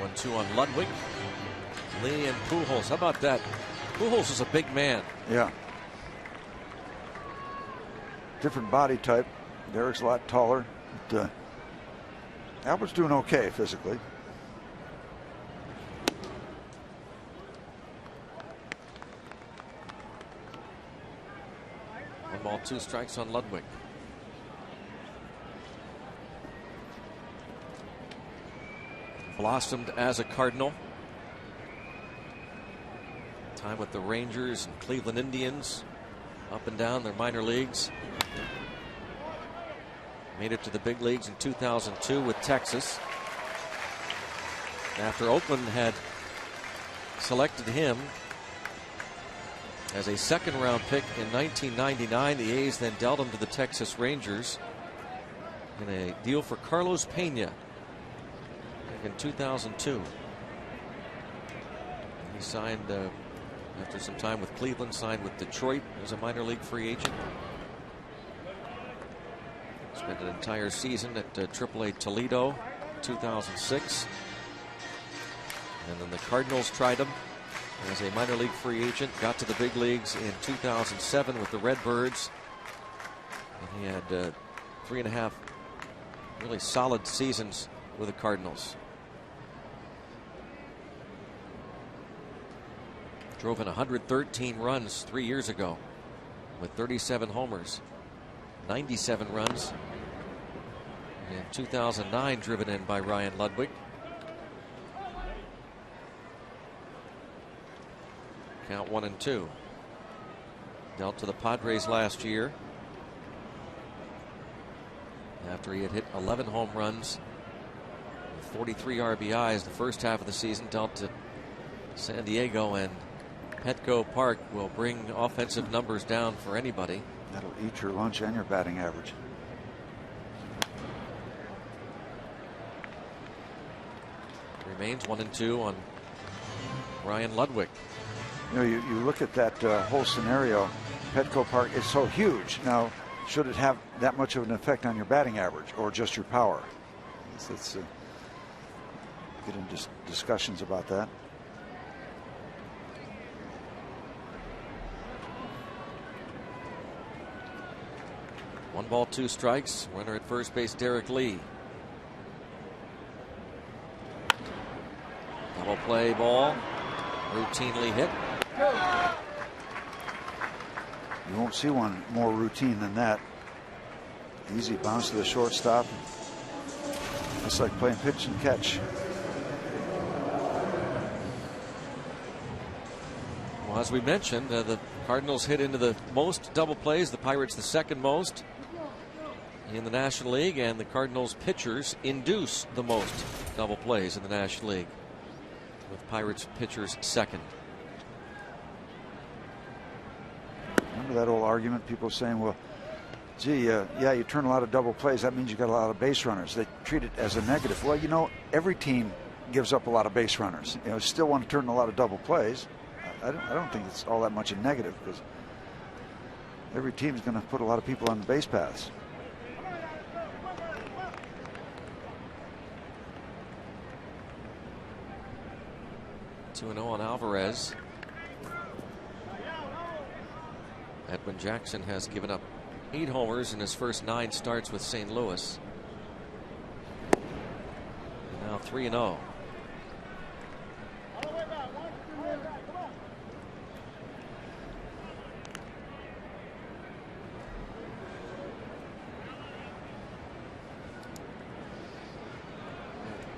One, two on Ludwig. Lee and Pujols. How about that? Pujols is a big man. Yeah. Different body type. Derek's a lot taller. But, Albert's doing okay physically. One ball, two strikes on Ludwig. Blossomed as a Cardinal. Time with the Rangers and Cleveland Indians. Up and down their minor leagues. Made it to the big leagues in 2002 with Texas. After Oakland had selected him as a second-round pick in 1999, the A's then dealt him to the Texas Rangers in a deal for Carlos Pena in 2002. He signed after some time with Cleveland, signed with Detroit as a minor league free agent. Spent an entire season at AAA Toledo, 2006. And then the Cardinals tried him as a minor league free agent. Got to the big leagues in 2007 with the Redbirds. And he had 3.5 really solid seasons with the Cardinals. Drove in 113 runs 3 years ago with 37 homers. 97 runs in 2009, driven in by Ryan Ludwig. Count 1-2. Dealt to the Padres last year after he had hit 11 home runs, 43 RBIs the first half of the season. Dealt to San Diego, and Petco Park will bring offensive numbers down for anybody. That'll eat your lunch and your batting average. Remains 1-2 on Ryan Ludwig. You know, you look at that whole scenario. Petco Park is so huge. Now, should it have that much of an effect on your batting average or just your power? Let's get into discussions about that. One ball, two strikes. Runner at first base, Derek Lee. Double play ball. Routinely hit. You won't see one more routine than that. Easy bounce to the shortstop. It's like playing pitch and catch. Well, as we mentioned, the Cardinals hit into the most double plays, the Pirates the second most in the National League, and the Cardinals pitchers induce the most double plays in the National League, with Pirates pitchers second. Remember that old argument? People saying, well, gee, yeah, you turn a lot of double plays. That means you got a lot of base runners. They treat it as a negative. Well, you know, every team gives up a lot of base runners. You know, still want to turn a lot of double plays. I don't think it's all that much a negative, because every team is going to put a lot of people on the base paths. Two 2-0 on Alvarez. Edwin Jackson has given up 8 homers in his first 9 starts with St. Louis. And now 3-0.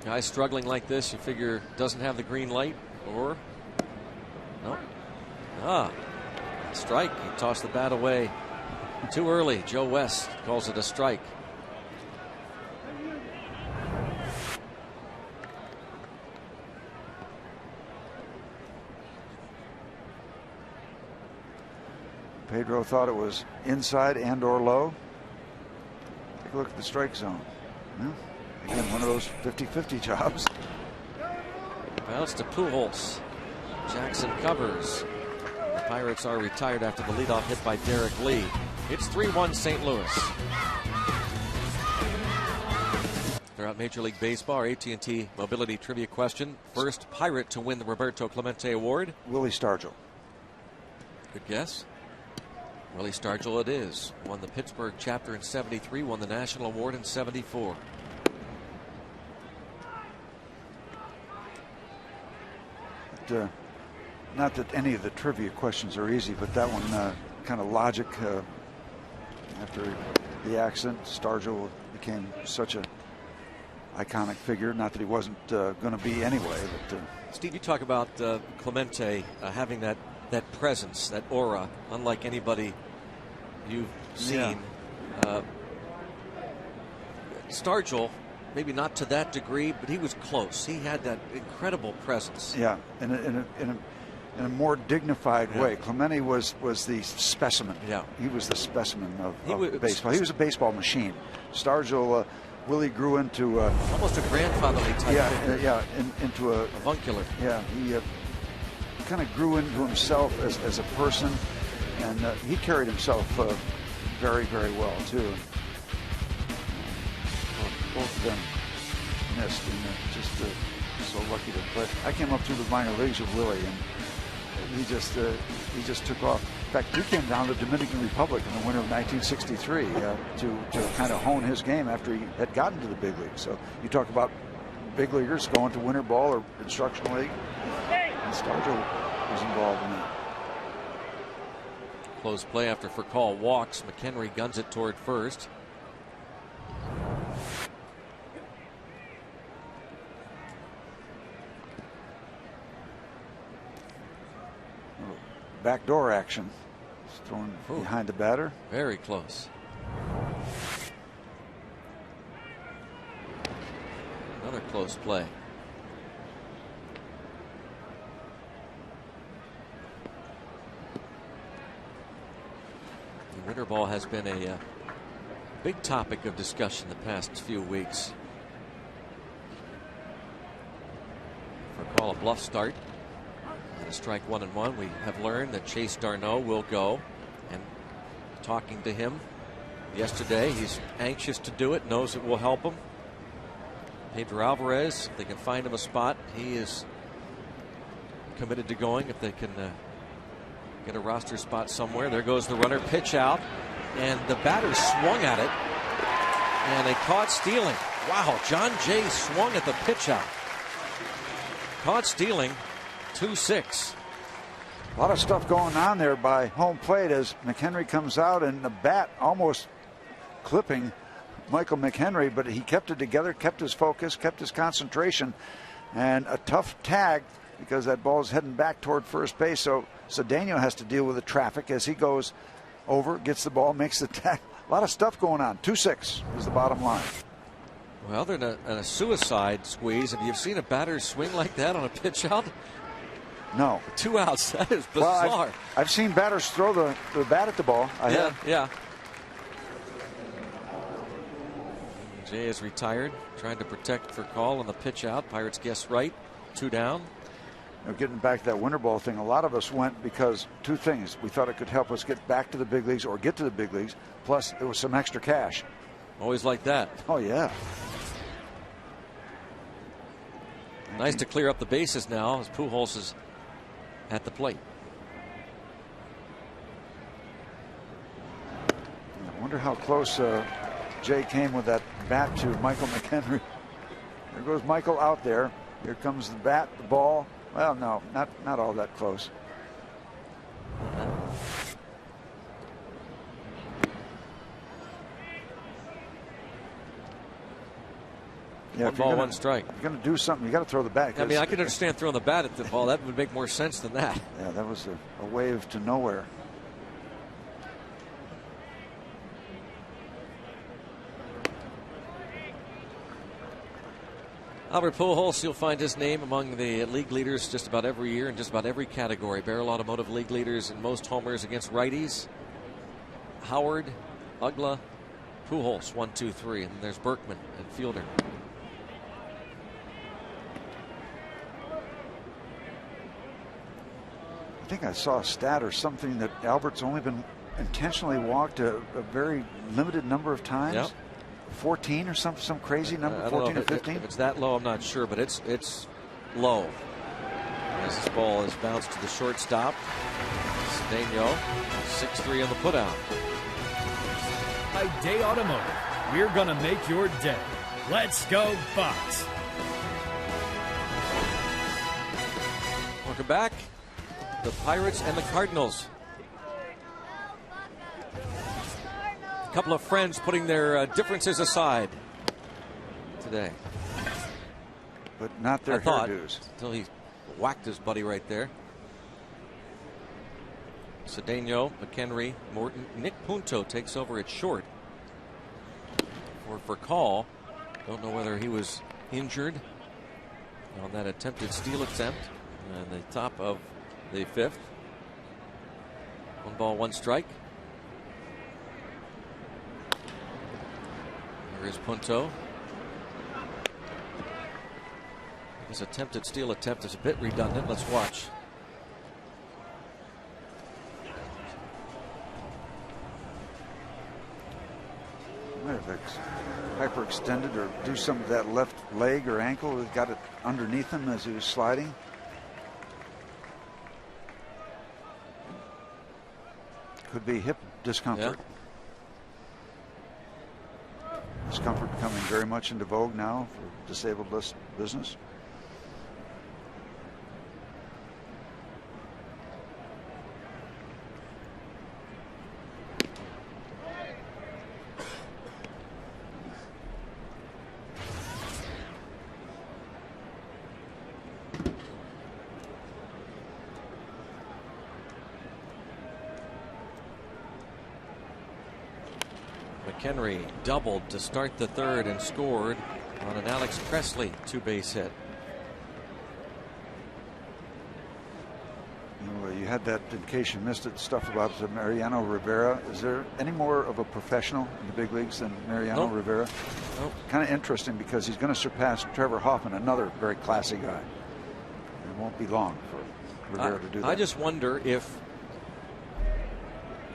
Guy struggling like this, you figure doesn't have the green light, or no. Strike. He tossed the bat away Too early. Joe West calls it a strike. Pedro thought it was inside and or low. Take a look at the strike zone. Well, again, one of those 50-50 jobs. Bounce to Pujols. Jackson covers. The Pirates are retired after the leadoff hit by Derek Lee. It's 3-1 St. Louis. Throughout Major League Baseball, our AT&T Mobility Trivia question. First Pirate to win the Roberto Clemente Award. Willie Stargell. Good guess. Willie Stargell it is. Won the Pittsburgh chapter in '73, won the National Award in '74. Not that any of the trivia questions are easy, but that one kind of logic. After the accident, Stargell became such an iconic figure. Not that he wasn't going to be anyway. But Steve, you talk about Clemente having that presence, that aura, unlike anybody you've seen. Yeah. Stargell, maybe not to that degree, but he was close. He had that incredible presence. Yeah, in a more dignified way. Clemente was the specimen. Yeah, he was the specimen of baseball. He was a baseball machine. Stargell, Willie grew into almost a grandfatherly type. Yeah, into a avuncular. Yeah, he kind of grew into himself as a person, and he carried himself very, very well too. Both of them missed, and just so lucky to play. I came up through the minor leagues with Willie, and he just took off. In fact, he came down to the Dominican Republic in the winter of 1963 to kind of hone his game after he had gotten to the big leagues. So you talk about big leaguers going to winter ball or instructional league, and Stargell was involved in that. Close play after Furcal walks. McHenry guns it toward first. Backdoor action. It's thrown behind the batter. Very close. Another close play. The winter ball has been a big topic of discussion the past few weeks. Furcal a bluff start. A strike 1-1. We have learned that Chase Darno will go, and talking to him yesterday, he's anxious to do it, knows it will help him. Pedro Alvarez, if they can find him a spot, he is committed to going if they can get a roster spot somewhere. There goes the runner, pitch out, and the batter swung at it, and they caught stealing. Wow, John Jay swung at the pitch out. Caught stealing. 2-6. A lot of stuff going on there by home plate as McHenry comes out, and the bat almost clipping Michael McHenry, but he kept it together, kept his focus, kept his concentration, and a tough tag because that ball is heading back toward first base. So Daniel has to deal with the traffic as he goes over, gets the ball, makes the tag. A lot of stuff going on. 2-6 is the bottom line. Well, they're in a suicide squeeze. Have you seen a batter swing like that on a pitch out? No. 2 outs. That is bizarre. Well, I've seen batters throw the bat at the ball. Yeah. Jay is retired, trying to protect Furcal on the pitch out. Pirates guess right. 2 down. Getting back to that winter ball thing, a lot of us went because two things. We thought it could help us get back to the big leagues or get to the big leagues. Plus, there was some extra cash. Always like that. Oh, yeah. Nice to clear up the bases now as Pujols is at the plate. I wonder how close Jay came with that bat to Michael McHenry. There goes Michael out there. Here comes the bat, the ball. Well, no, not all that close. Yeah, 1 ball, 1 strike. If you're going to do something, you got to throw the bat. I mean, I can understand throwing the bat at the ball. That would make more sense than that. Yeah, that was a wave to nowhere. Albert Pujols, you'll find his name among the league leaders just about every year in just about every category. Barrel Automotive league leaders in most homers against righties. Howard, Ugla, Pujols, 1, 2, 3. And there's Berkman and fielder. I think I saw a stat or something that Albert's only been intentionally walked a very limited number of times. Yep. 14 or some crazy number, 14 or 15. If it's that low, I'm not sure, but it's low. As this ball is bounced to the shortstop. Cedeno, 6-3 on the putout. By Day Automotive, we're gonna make your day. Let's go Bucks! Welcome back. The Pirates and the Cardinals. A couple of friends putting their differences aside today. But not their hairdos. Until he whacked his buddy right there. Cedeno, McHenry, Morton. Nick Punto takes over at short. For call. Don't know whether he was injured on that attempted steal attempt. And the top of the 5th. 1 ball, 1 strike. There is Punto. His attempted steal attempt is a bit redundant. Let's watch. Might have hyperextended or do some of that left leg or ankle. He got it underneath him as he was sliding. Could be hip discomfort. Yeah. Discomfort becoming very much into vogue now for disabled list business. McHenry doubled to start the 3rd and scored on an Alex Presley 2-base hit. You had that, in case you missed it, stuff about Mariano Rivera. Is there any more of a professional in the big leagues than Mariano Rivera? Nope. Kind of interesting because he's going to surpass Trevor Hoffman, another very classy guy. It won't be long for Rivera to do that. I just wonder if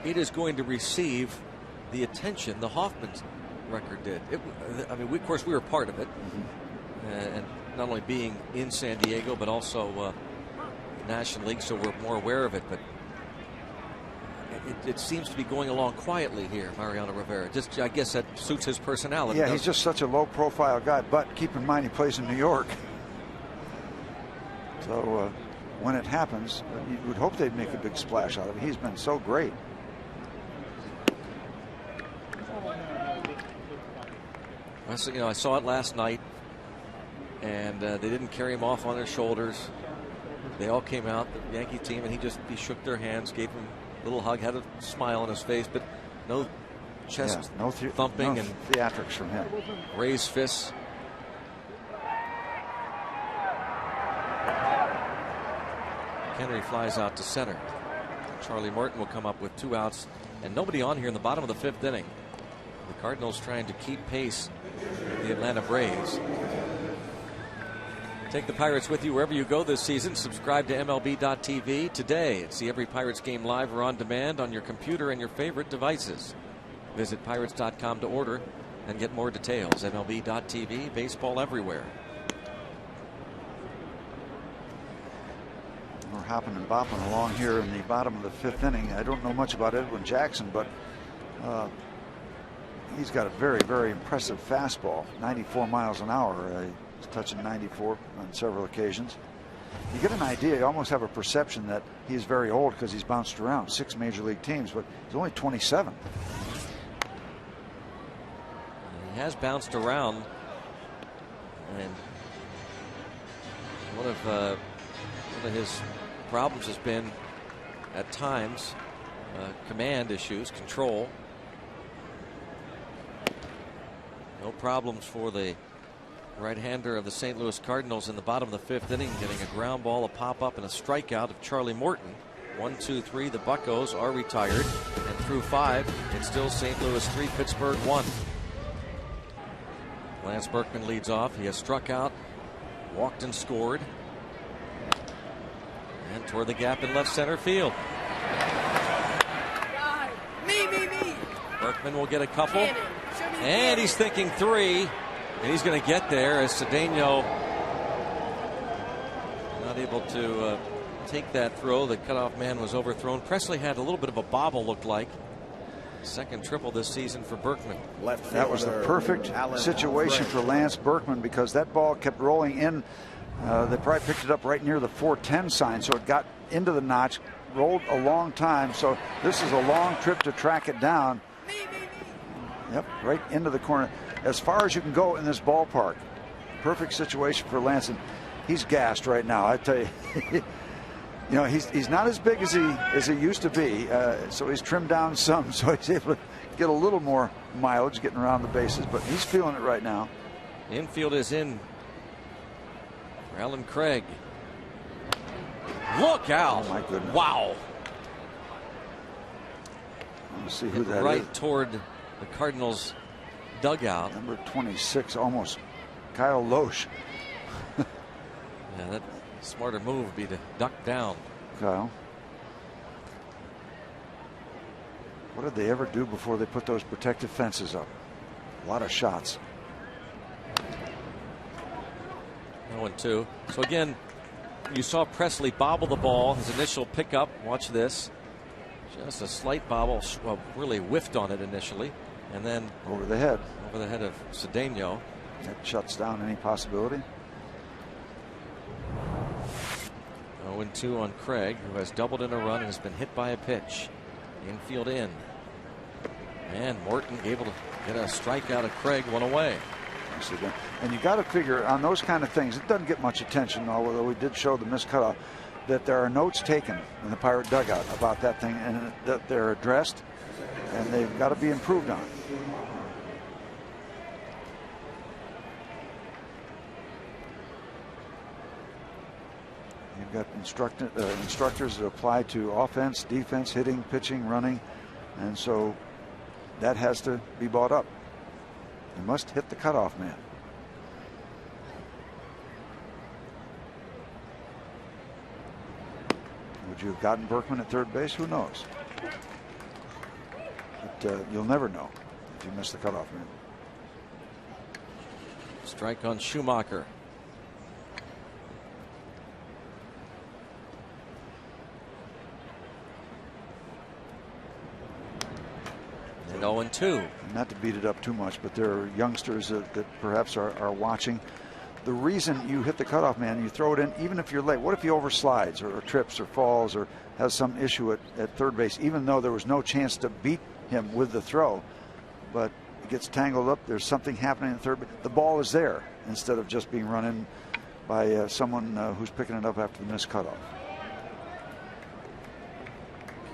it is going to receive the attention the Hoffman record did. I mean, of course, we were part of it. And not only being in San Diego, but also National League, so we're more aware of it. But it seems to be going along quietly here, Mariano Rivera. Just, I guess that suits his personality. Yeah, he's just such a low-profile guy. But keep in mind, he plays in New York. So when it happens, you would hope they'd make a big splash out of it. He's been so great. I saw it last night, and they didn't carry him off on their shoulders. They all came out, the Yankee team, and he shook their hands, gave him a little hug, had a smile on his face, but no chest thumping and theatrics from him. Raised fists. Henry flies out to center. Charlie Morton will come up with 2 outs, and nobody on here in the bottom of the 5th inning. The Cardinals trying to keep pace with the Atlanta Braves. Take the Pirates with you wherever you go this season. Subscribe to MLB.tv today and see every Pirates game live or on demand on your computer and your favorite devices. Visit Pirates.com to order and get more details. MLB.tv, baseball everywhere. We're hopping and bopping along here in the bottom of the 5th inning. I don't know much about Edwin Jackson, but he's got a very, very impressive fastball, 94 miles an hour. He's touching 94 on several occasions. You get an idea, you almost have a perception that he's very old because he's bounced around 6 major league teams, but he's only 27. He has bounced around, and one of his problems has been at times command issues, control. No problems for the right-hander of the St. Louis Cardinals in the bottom of the 5th inning, getting a ground ball, a pop-up, and a strikeout of Charlie Morton. 1, 2, 3. The Buccos are retired, and through 5, it's still St. Louis 3, Pittsburgh 1. Lance Berkman leads off. He has struck out, walked and scored, and toward the gap in left center field. Me. Berkman will get a couple, and he's thinking 3, and he's going to get there as Cedeno not able to take that throw. The cutoff man was overthrown. Presley had a little bit of a bobble, looked like. Second triple this season for Berkman. That was the perfect situation for Lance Berkman because that ball kept rolling in. They probably picked it up right near the 410 sign, so it got into the notch, rolled a long time. So this is a long trip to track it down. Yep, right into the corner. As far as you can go in this ballpark. Perfect situation for Lance. And he's gassed right now, I tell you. You know, he's not as big as he used to be, so he's trimmed down some, so he's able to get a little more mileage getting around the bases, but he's feeling it right now. Infield is in for Alan Craig. Look out. Oh my goodness. Wow. Let's see who that right is. Toward the Cardinals dugout. Number 26, almost Kyle Loesch. Yeah, that smarter move would be to duck down. Kyle. What did they ever do before they put those protective fences up? A lot of shots. 0-2. So again, you saw Presley bobble the ball. His initial pickup. Watch this. Just a slight bobble. Well, really whiffed on it initially, and then over the head. Over the head of Cedeno. That shuts down any possibility. 0-2 on Craig, who has doubled in a run and has been hit by a pitch. Infield in. And Morton able to get a strikeout of Craig, one away. And you got to figure on those kind of things, it doesn't get much attention, although we did show the missed cutoff, that there are notes taken in the Pirate dugout about that thing and that they're addressed and they've got to be improved on. You've got instructors that apply to offense, defense, hitting, pitching, running, and so that has to be brought up. You must hit the cutoff man. Would you have gotten Berkman at third base? Who knows? But you'll never know if you miss the cutoff man. Strike on Schumacher. And 0-2. Not to beat it up too much, but there are youngsters that perhaps are watching. The reason you hit the cutoff man, you throw it in, even if you're late. What if he overslides or trips or falls or has some issue at third base, even though there was no chance to beat him with the throw, but it gets tangled up, there's something happening at third base. The ball is there instead of just being run in by someone who's picking it up after the missed cutoff.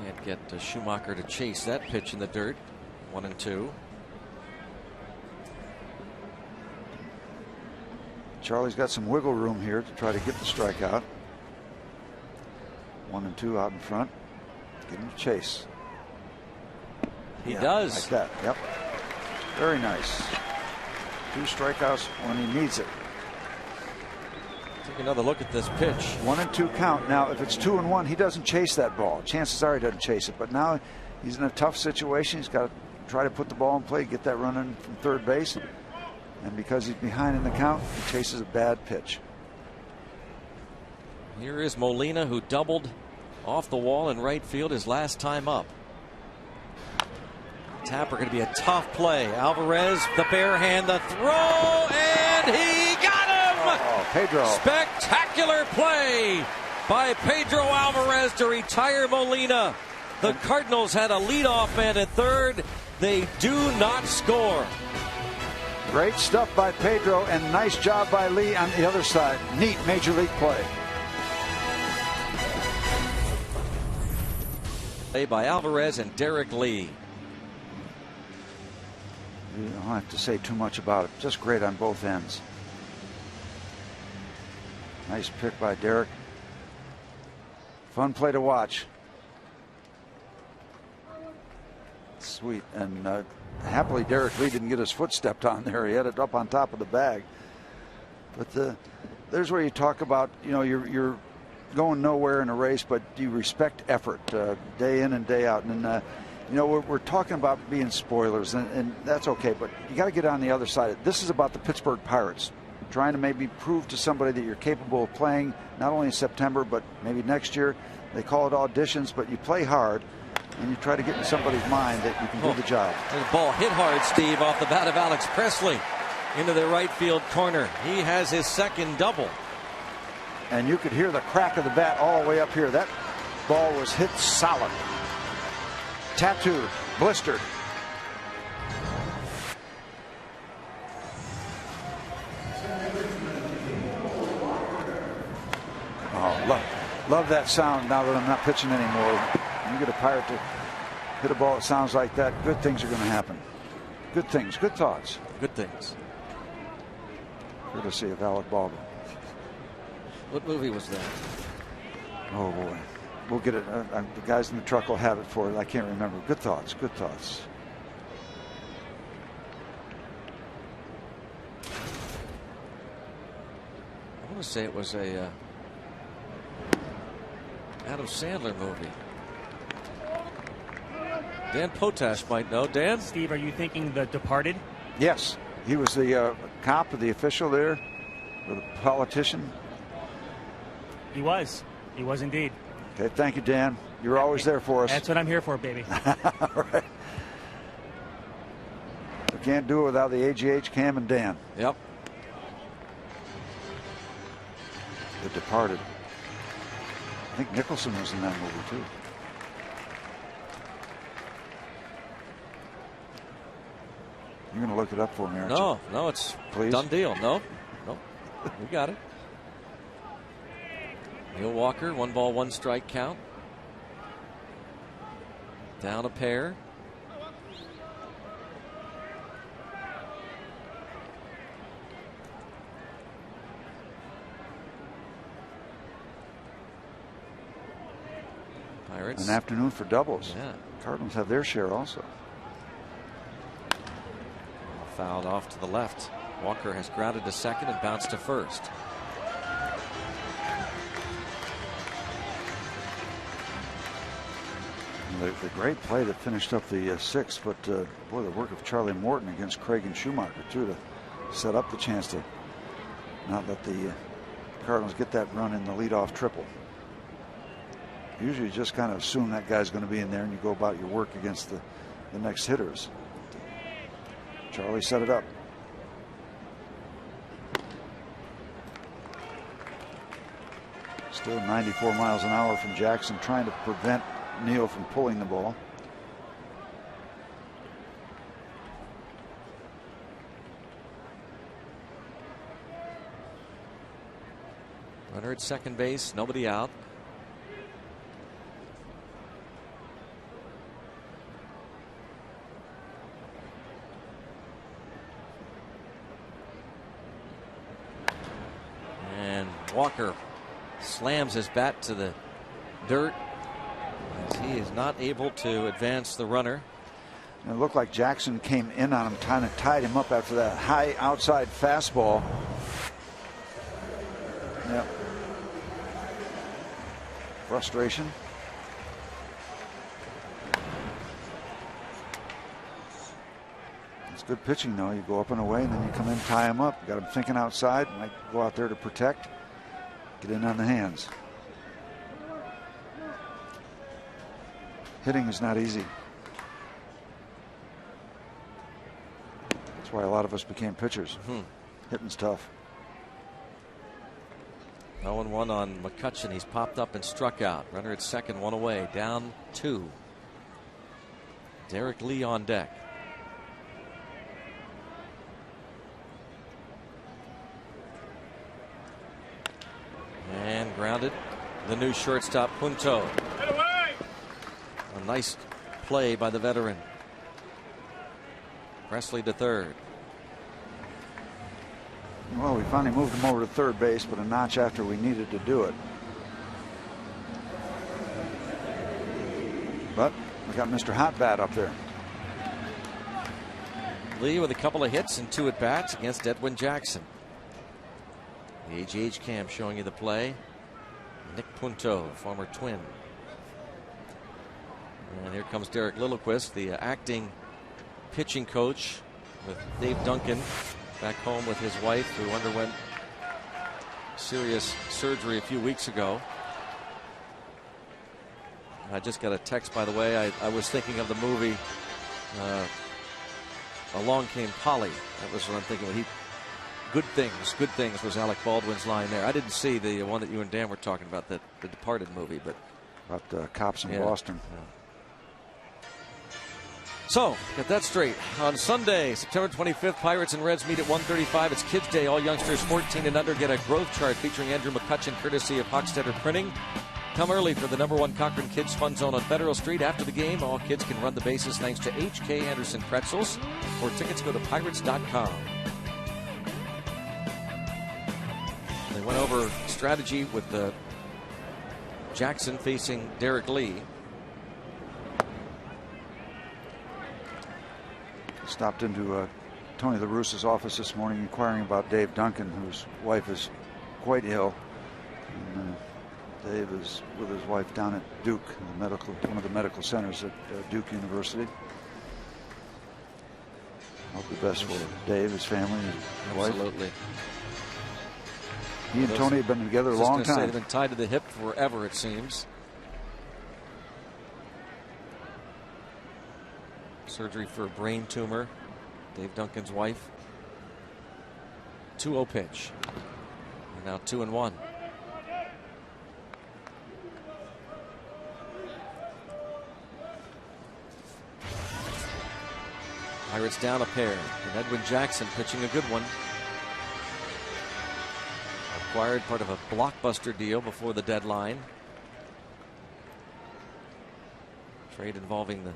Can't get Schumacher to chase that pitch in the dirt. 1-2. Charlie's got some wiggle room here to try to get the strikeout. 1-2 out in front. Get him to chase. He does. Like that. Yep. Very nice. 2 strikeouts when he needs it. Take another look at this pitch. 1-2 count. Now, if it's 2-1, he doesn't chase that ball. Chances are he doesn't chase it. But now he's in a tough situation. He's got to try to put the ball in play, get that run in from third base. And because he's behind in the count, he chases a bad pitch. Here is Molina, who doubled off the wall in right field his last time up. Tapper going to be a tough play. Alvarez, the bare hand, the throw, and he got him! Oh, Pedro. Spectacular play by Pedro Alvarez to retire Molina. The Cardinals had a leadoff man at third. They do not score. Great stuff by Pedro and nice job by Lee on the other side. Neat major league play. Play by Alvarez and Derek Lee. You don't have to say too much about it. Just great on both ends. Nice pick by Derek. Fun play to watch. Sweet. And happily Derek Lee didn't get his foot stepped on there. He had it up on top of the bag. But there's where you talk about, you know, you're going nowhere in a race, but you respect effort day in and day out. And you know, we're talking about being spoilers, and that's okay, but you got to get on the other side. This is about the Pittsburgh Pirates, trying to maybe prove to somebody that you're capable of playing not only in September, but maybe next year. They call it auditions, but you play hard, and you try to get in somebody's mind that you can do the job. The ball hit hard, Steve, off the bat of Alex Presley into the right field corner. He has his second double. And you could hear the crack of the bat all the way up here. That ball was hit solid. Tattooed, blistered. Oh, love that sound now that I'm not pitching anymore. When you get a Pirate to hit a ball that sounds like that, good things are going to happen. Good things, good thoughts. Good things. Courtesy of Alec Baldwin. What movie was that? Oh, boy. We'll get it. The guys in the truck will have it for it. I can't remember. Good thoughts, good thoughts. I want to say it was a Adam Sandler movie. Dan Potash might know. Dan? Steve, are you thinking The Departed? Yes. He was the cop or the official there, or the politician. He was. He was indeed. Okay, thank you, Dan. You're always there for us. That's what I'm here for, baby. All right. We can't do it without the AGH, Cam, and Dan. Yep. The Departed. I think Nicholson was in that movie, too. You're going to look it up for me, aren't you? No, it's Please? done deal. No, we got it. Neil Walker, 1 ball, 1 strike count. Down a pair. Pirates. An afternoon for doubles. Yeah. Cardinals have their share also. Fouled off to the left. Walker has grounded to second and bounced to first. The great play that finished up the sixth, but boy, the work of Charlie Morton against Craig and Schumacher too, to set up the chance to not let the Cardinals get that run in the leadoff triple. Usually you just kind of assume that guy's going to be in there and you go about your work against the next hitters. Charlie set it up. Still 94 miles an hour from Jackson, trying to prevent Neal from pulling the ball. Runner at second base, nobody out. And Walker slams his bat to the dirt as he is not able to advance the runner. And it looked like Jackson came in on him, kind of tied him up after that high outside fastball. Yep. Frustration. It's good pitching, though. You go up and away, and then you come in, tie him up. You got him thinking outside. Might go out there to protect. Get in on the hands. Hitting is not easy. That's why a lot of us became pitchers. Hitting's tough. 0-1 on McCutcheon. He's popped up and struck out. Runner at second, 1 away. Down 2. Derek Lee on deck. And grounded. The new shortstop, Punto. A nice play by the veteran. Presley to third. Well, we finally moved him over to third base, but a notch after we needed to do it. But we got Mr. Hot Bat up there. Lee with a couple of hits and 2 at-bats against Edwin Jackson. The AGH cam showing you the play. Nick Punto, former Twin. And here comes Derek Lilliquist, the acting pitching coach with Dave Duncan, back home with his wife, who underwent serious surgery a few weeks ago. I just got a text, by the way. I was thinking of the movie Along Came Polly. That was what I'm thinking when Good Things was Alec Baldwin's line there. I didn't see the one that you and Dan were talking about, the Departed movie, but about cops in Boston. Yeah. So, get that straight. On Sunday, September 25th, Pirates and Reds meet at 1:35. It's Kids Day. All youngsters 14 and under get a growth chart featuring Andrew McCutcheon, courtesy of Hochstetter Printing. Come early for the #1 Cochrane Kids Fun Zone on Federal Street. After the game, all kids can run the bases thanks to H.K. Anderson Pretzels. For tickets, go to pirates.com. They went over strategy with Jackson facing Derek Lee. Stopped into Tony La Russa's office this morning inquiring about Dave Duncan, whose wife is quite ill. And, Dave is with his wife down at Duke, one of the medical centers at Duke University. Hope the best for Dave, his family, his wife. Absolutely. He and Tony have been together a long time. They've been tied to the hip forever, it seems. Surgery for a brain tumor. Dave Duncan's wife. 2-0 pitch. And now 2-1. Pirates down a pair. And Edwin Jackson pitching a good one. Acquired part of a blockbuster deal before the deadline. Trade involving the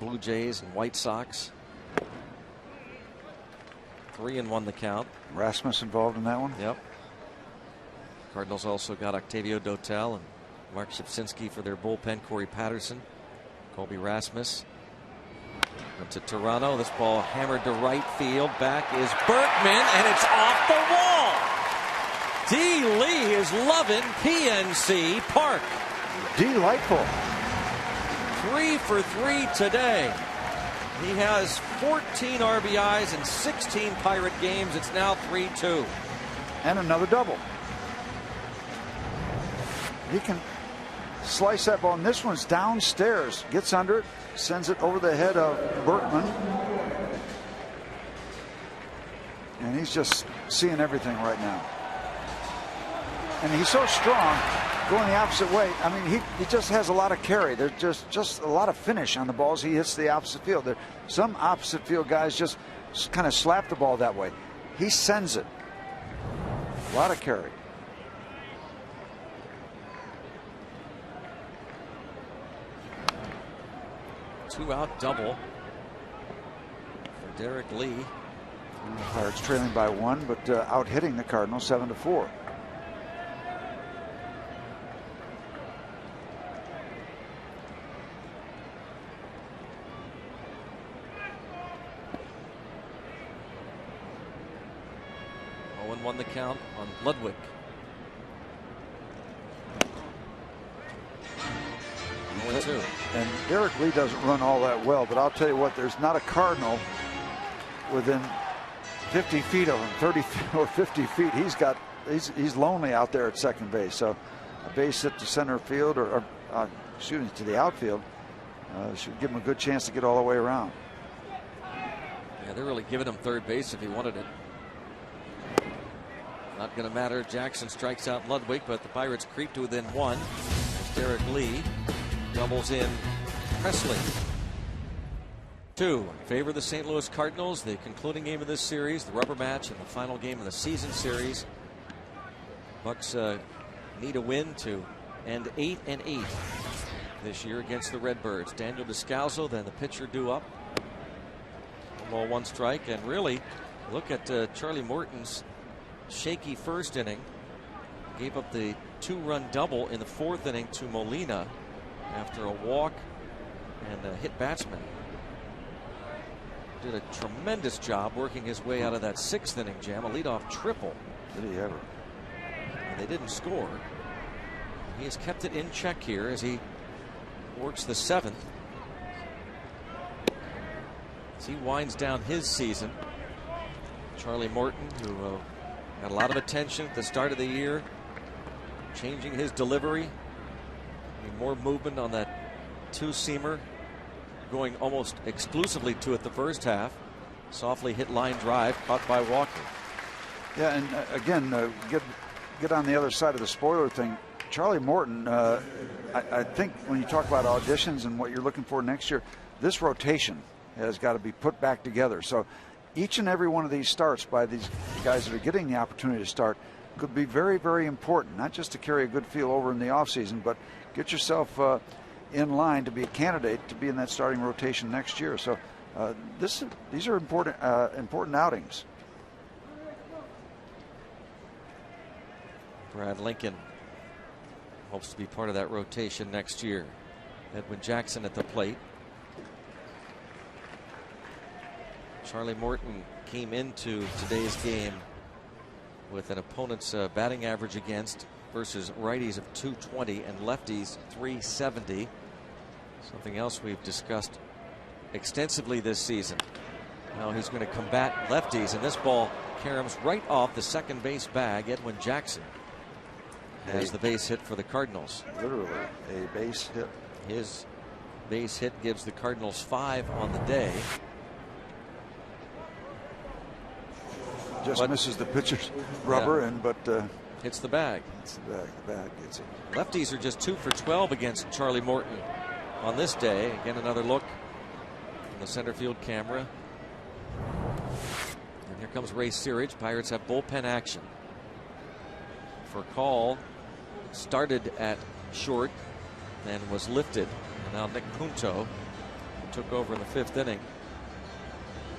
Blue Jays and White Sox. 3-1 the count. Rasmus involved in that one? Yep. Cardinals also got Octavio Dotel and Mark Shipsinski for their bullpen. Corey Patterson, Colby Rasmus. Went to Toronto. This ball hammered to right field. Back is Berkman, and it's off the wall. D. Lee is loving PNC Park. Delightful. 3 for 3 today. He has 14 RBIs in 16 Pirate games. It's now 3-2. And another double. He can slice that ball, and this one's downstairs. Gets under it, sends it over the head of Berkman. And he's just seeing everything right now. And he's so strong, going the opposite way. I mean, he just has a lot of carry. There's just a lot of finish on the balls he hits the opposite field. Some opposite field guys just kind of slap the ball that way. He sends it. A lot of carry. Two-out double for Derek Lee. The Pirates trailing by 1, but out hitting the Cardinals 7-4. Won the count on Ludwig. And Derek Lee doesn't run all that well, but I'll tell you what, there's not a Cardinal within 50 feet of him, 30 or 50 feet. He's lonely out there at second base. So a base hit to center field or shooting to the outfield should give him a good chance to get all the way around. Yeah, they're really giving him third base if he wanted it. Not going to matter. Jackson strikes out Ludwig, but the Pirates creep to within 1. There's Derek Lee. Doubles in Presley. 2 in favor of the St. Louis Cardinals. The concluding game of this series, the rubber match, and the final game of the season series. Bucks need a win to end 8-8 this year against the Redbirds. Daniel Descalzo, then the pitcher due up. 1 ball, 1 strike, and really Look at Charlie Morton's shaky first inning. Gave up the 2-run double in the 4th inning to Molina after a walk and a hit batsman. Did a tremendous job working his way out of that 6th inning jam, a leadoff triple. Did he ever? And they didn't score. He has kept it in check here as he works the 7th. As he winds down his season. Charlie Morton, who got a lot of attention at the start of the year, changing his delivery, more movement on that 2-seamer, going almost exclusively to it the first half. Softly hit line drive, caught by Walker. Yeah, and again, get on the other side of the spoiler thing. Charlie Morton, I think when you talk about auditions and what you're looking for next year, this rotation has got to be put back together. So each and every one of these starts by these guys that are getting the opportunity to start could be very, very important, not just to carry a good feel over in the offseason, but get yourself in line to be a candidate to be in that starting rotation next year. So these are important outings. Brad Lincoln hopes to be part of that rotation next year. Edwin Jackson at the plate. Charlie Morton came into today's game with an opponent's batting average against versus righties of 220 and lefties 370. Something else we've discussed extensively this season. Now he's going to combat lefties, and this ball caroms right off the second base bag. Edwin Jackson has the base hit for the Cardinals. Literally a base hit. His base hit gives the Cardinals 5 on the day. Just misses the pitcher's rubber, but hits the bag. Hits the bag. The bag gets it. Lefties are just 2 for 12 against Charlie Morton on this day. Again, another look from the center field camera. And here comes Ray Searage. Pirates have bullpen action. For call, started at short and was lifted. And now Nick Punto, who took over in the 5th inning,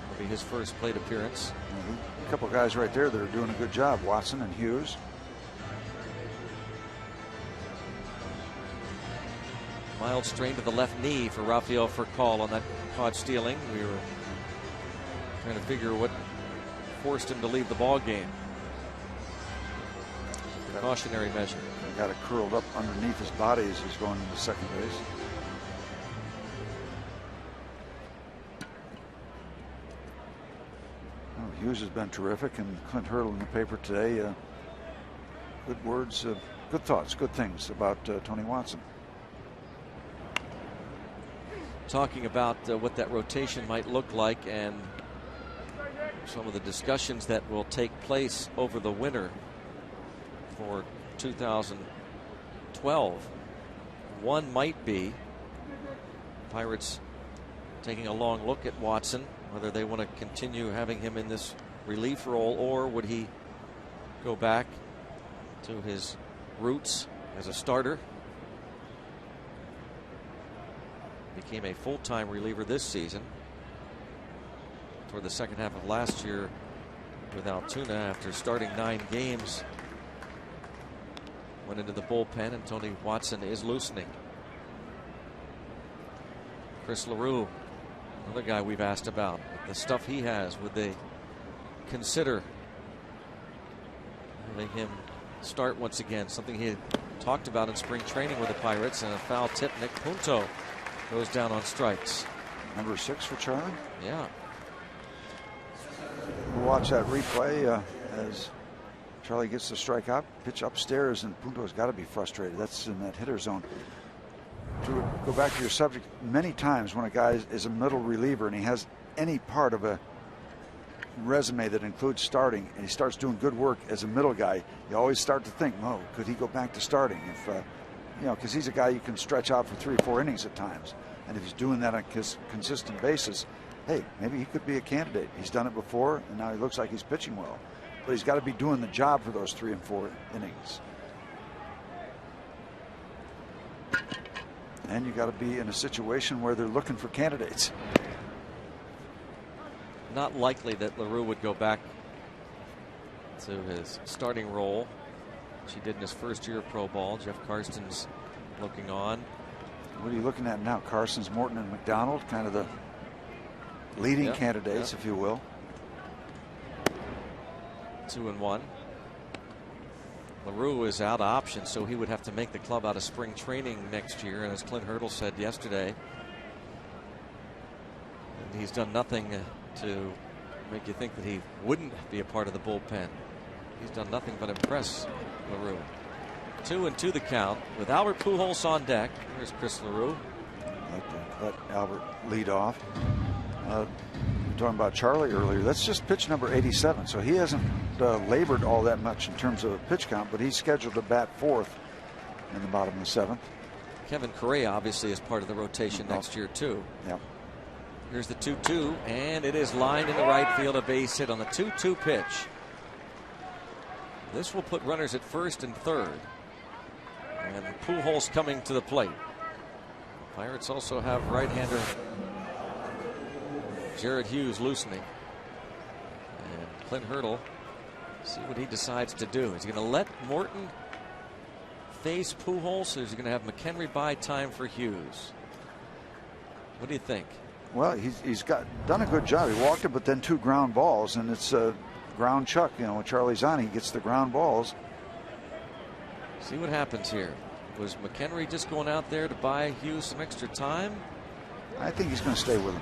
will be his first plate appearance. A couple guys right there that are doing a good job, Watson and Hughes. Mild strain to the left knee for Rafael Furcal on that caught stealing. We were trying to figure what forced him to leave the ball game. Precautionary measure. Got it curled up underneath his body as he's going into second base. Oh, Hughes has been terrific, and Clint Hurdle in the paper today. Good words, good thoughts, good things about Tony Watson. Talking about what that rotation might look like and some of the discussions that will take place over the winter for 2012. One might be Pirates taking a long look at Watson, whether they want to continue having him in this relief role, or would he go back to his roots as a starter. Became a full-time reliever this season. Toward the second half of last year with Altoona, after starting 9 games, went into the bullpen, and Tony Watson is loosening. Chris LaRue, another guy we've asked about the stuff he has. Would they consider having him start once again? Something he had talked about in spring training with the Pirates. And a foul tip. Nick Punto goes down on strikes. Number 6 for Charlie. Yeah. We'll watch that replay as Charlie gets the strikeout, pitch upstairs, and Punto's got to be frustrated. That's in that hitter zone. To go back to your subject, many times when a guy is a middle reliever and he has any part of a resume that includes starting, and he starts doing good work as a middle guy, you always start to think, oh, could he go back to starting? If you know, because he's a guy you can stretch out for 3 or 4 innings at times, and if he's doing that on a consistent basis, hey, maybe he could be a candidate. He's done it before, and now he looks like he's pitching well, but he's got to be doing the job for those 3 and 4 innings. And you got to be in a situation where they're looking for candidates. not likely that LaRue would go back to his starting role, which he did in his first year of pro ball. Jeff Karsten's looking on. What are you looking at now? Carson's, Morton, and McDonald, kind of the leading candidates, if you will. 2-1. LaRue is out of option, so he would have to make the club out of spring training next year. And as Clint Hurdle said yesterday, and he's done nothing to make you think that he wouldn't be a part of the bullpen. He's done nothing but impress LaRue. 2-2 the count with Albert Pujols on deck. Here's Chris LaRue. I'd like to let Albert lead off. Talking about Charlie earlier, that's just pitch number 87, so he hasn't labored all that much in terms of a pitch count, but he's scheduled to bat fourth in the bottom of the seventh. Kevin Correa obviously is part of the rotation next year too. Yeah. Here's the 2-2, and it is lined in the right field, a base hit on the 2-2 pitch. This will put runners at first and third. And Pujols coming to the plate. Pirates also have right-hander Jared Hughes loosening. And Clint Hurdle, see what he decides to do. Is he going to let Morton face Pujols, or is he going to have McHenry buy time for Hughes? What do you think? Well, he's done a good job. He walked it, but then 2 ground balls, and it's a ground chuck. You know, when Charlie's on, he gets the ground balls. See what happens here. Was McHenry just going out there to buy Hughes some extra time? I think he's going to stay with him.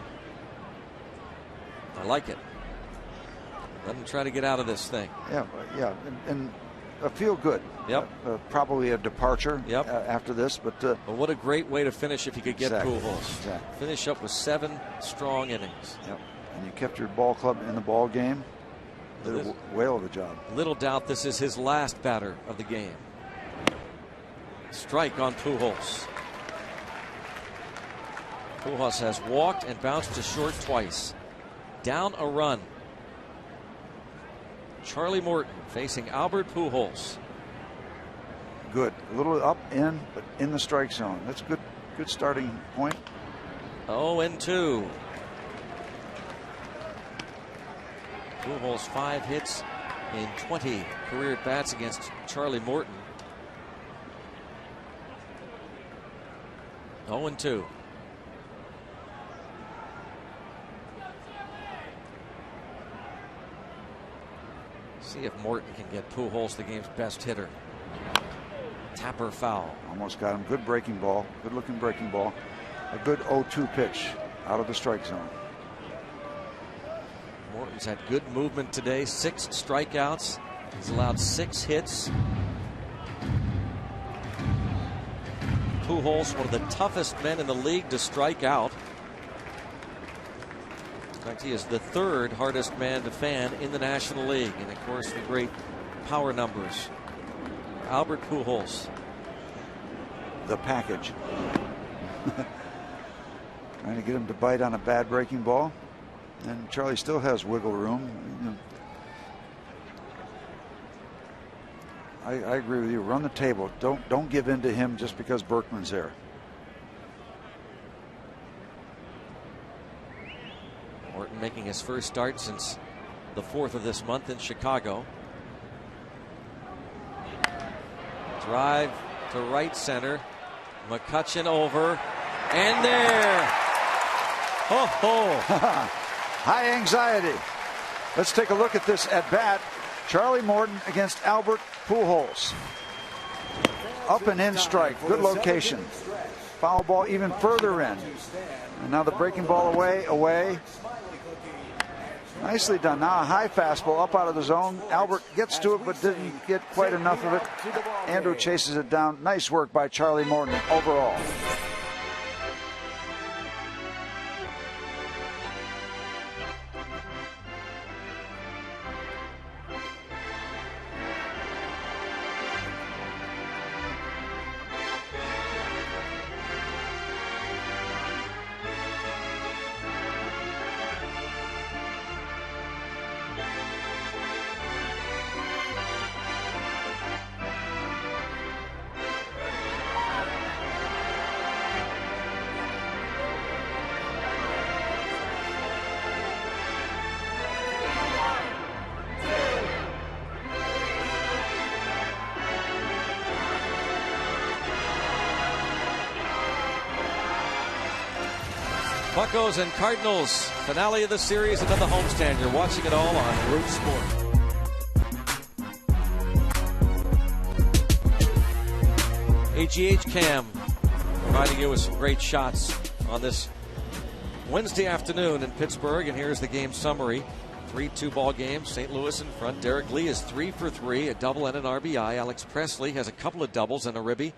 I like it. Let him try to get out of this thing. Yeah, yeah, and feel good. Yep. Probably a departure. Yep. After this, but what a great way to finish if you could get Pujols. Exactly. Finish up with 7 strong innings. Yep. And you kept your ball club in the ball game. Did a whale of a job. Little doubt this is his last batter of the game. Strike on Pujols. Pujols has walked and bounced to short twice. Down a run. Charlie Morton facing Albert Pujols. Good. A little up, in, but in the strike zone. That's a good starting point. 0-2. Pujols 5 hits in 20 career at bats against Charlie Morton. 0-2. See if Morton can get Pujols the game's best hitter. Tapper foul. Almost got him. Good breaking ball. Good looking breaking ball. A good 0-2 pitch out of the strike zone. Morton's had good movement today. 6 strikeouts. He's allowed 6 hits. Pujols, one of the toughest men in the league to strike out. In fact, he is the 3rd hardest man to fan in the National League. And of course, the great power numbers. Albert Pujols. The package. Trying to get him to bite on a bad breaking ball. And Charlie still has wiggle room. I agree with you. Run the table. Don't give in to him just because Berkman's there. Morton making his first start since the 4th of this month in Chicago. Drive to right center. McCutchen over. And there. Ho ho. High anxiety. Let's take a look at this at bat. Charlie Morton against Albert Pujols. Up and in strike. Good location. Foul ball even further in. And now the breaking ball away. Nicely done. Now a high fastball up out of the zone. Albert gets to it but didn't get quite enough of it. Andrew chases it down. Nice work by Charlie Morton overall. Buccos and Cardinals, finale of the series, another homestand. You're watching it all on Root Sport. AGH Cam providing you with some great shots on this Wednesday afternoon in Pittsburgh. And here's the game summary. 3-2 ball game. St. Louis in front. Derek Lee is 3 for 3, a double and an RBI. Alex Presley has a couple of doubles and a ribby.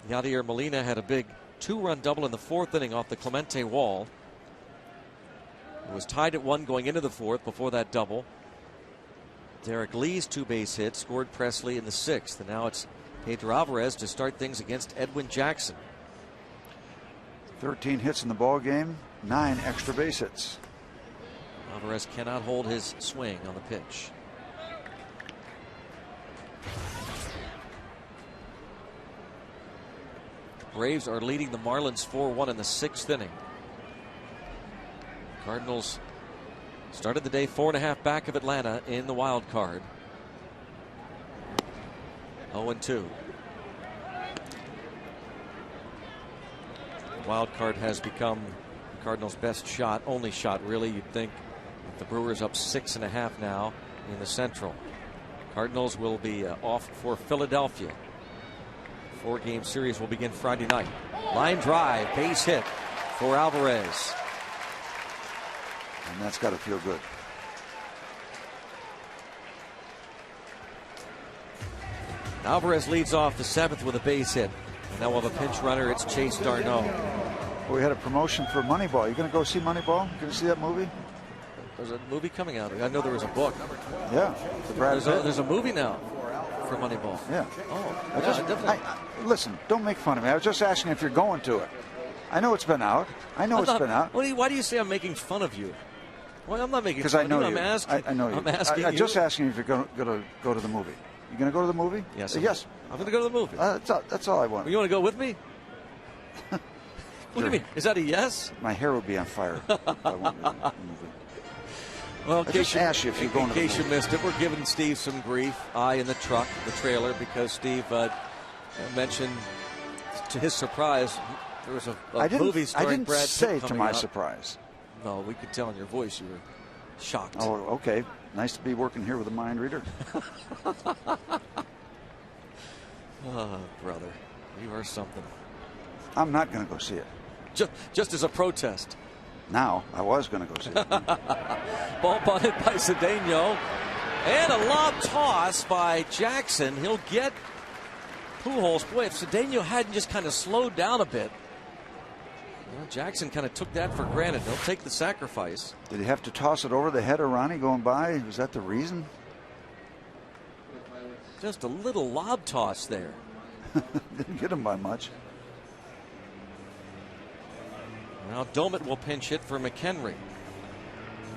Yadier Molina had a big 2-run double in the 4th inning off the Clemente wall. It was tied at 1 going into the 4th before that double. Derek Lee's 2 base hits scored Presley in the 6th. And now it's Pedro Alvarez to start things against Edwin Jackson. 13 hits in the ball game, 9 extra base hits. Alvarez cannot hold his swing on the pitch. Braves are leading the Marlins 4-1 in the 6th inning. Cardinals started the day 4.5 back of Atlanta in the wild card. 0-2. The wild card has become the Cardinals' best shot, only shot really. You'd think the Brewers up 6.5 now in the Central. Cardinals will be off for Philadelphia. 4-game series will begin Friday night. Line drive, base hit for Alvarez. And that's got to feel good. Alvarez leads off the 7th with a base hit. And now we'll have a pinch runner. It's Chase Darno. Well, we had a promotion for Moneyball. You going to go see Moneyball? You going to see that movie? There's a movie coming out. I know there was a book. Yeah. There's a movie now for Moneyball. Yeah. Oh, definitely. Listen, don't make fun of me. I was just asking if you're going to it. I know it's been out. It's been out. Why do you say I'm making fun of you? Well, I'm not making fun of you. Because I know you. I'm asking. I know you. I'm asking you. I'm just asking if you're going to go to the movie. You going to go to the movie? Yes. Yes. I'm going to go to the movie. That's all I want. You want to go with me? What do you mean? Is that a yes? My hair would be on fire if I went to the movie. Well, in case you missed it, we're giving Steve some grief. In the truck, the trailer, because Steve mentioned, to his surprise, there was a movie starring Brad Pitt. I didn't say to my surprise. No, we could tell in your voice you were shocked. Oh, okay. Nice to be working here with a mind reader. Oh, brother, you are something. I'm not going to go see it. Just as a protest. Now, I was going to go see it. Ball bunted by Cedeno. And a lob toss by Jackson. He'll get Pujols. Boy, if Cedeno hadn't just kind of slowed down a bit. Well, Jackson kind of took that for granted. He'll take the sacrifice. Did he have to toss it over the head of Ronnie going by? Was that the reason? Just a little lob toss there. Didn't get him by much. Now Domet will pinch hit for McHenry.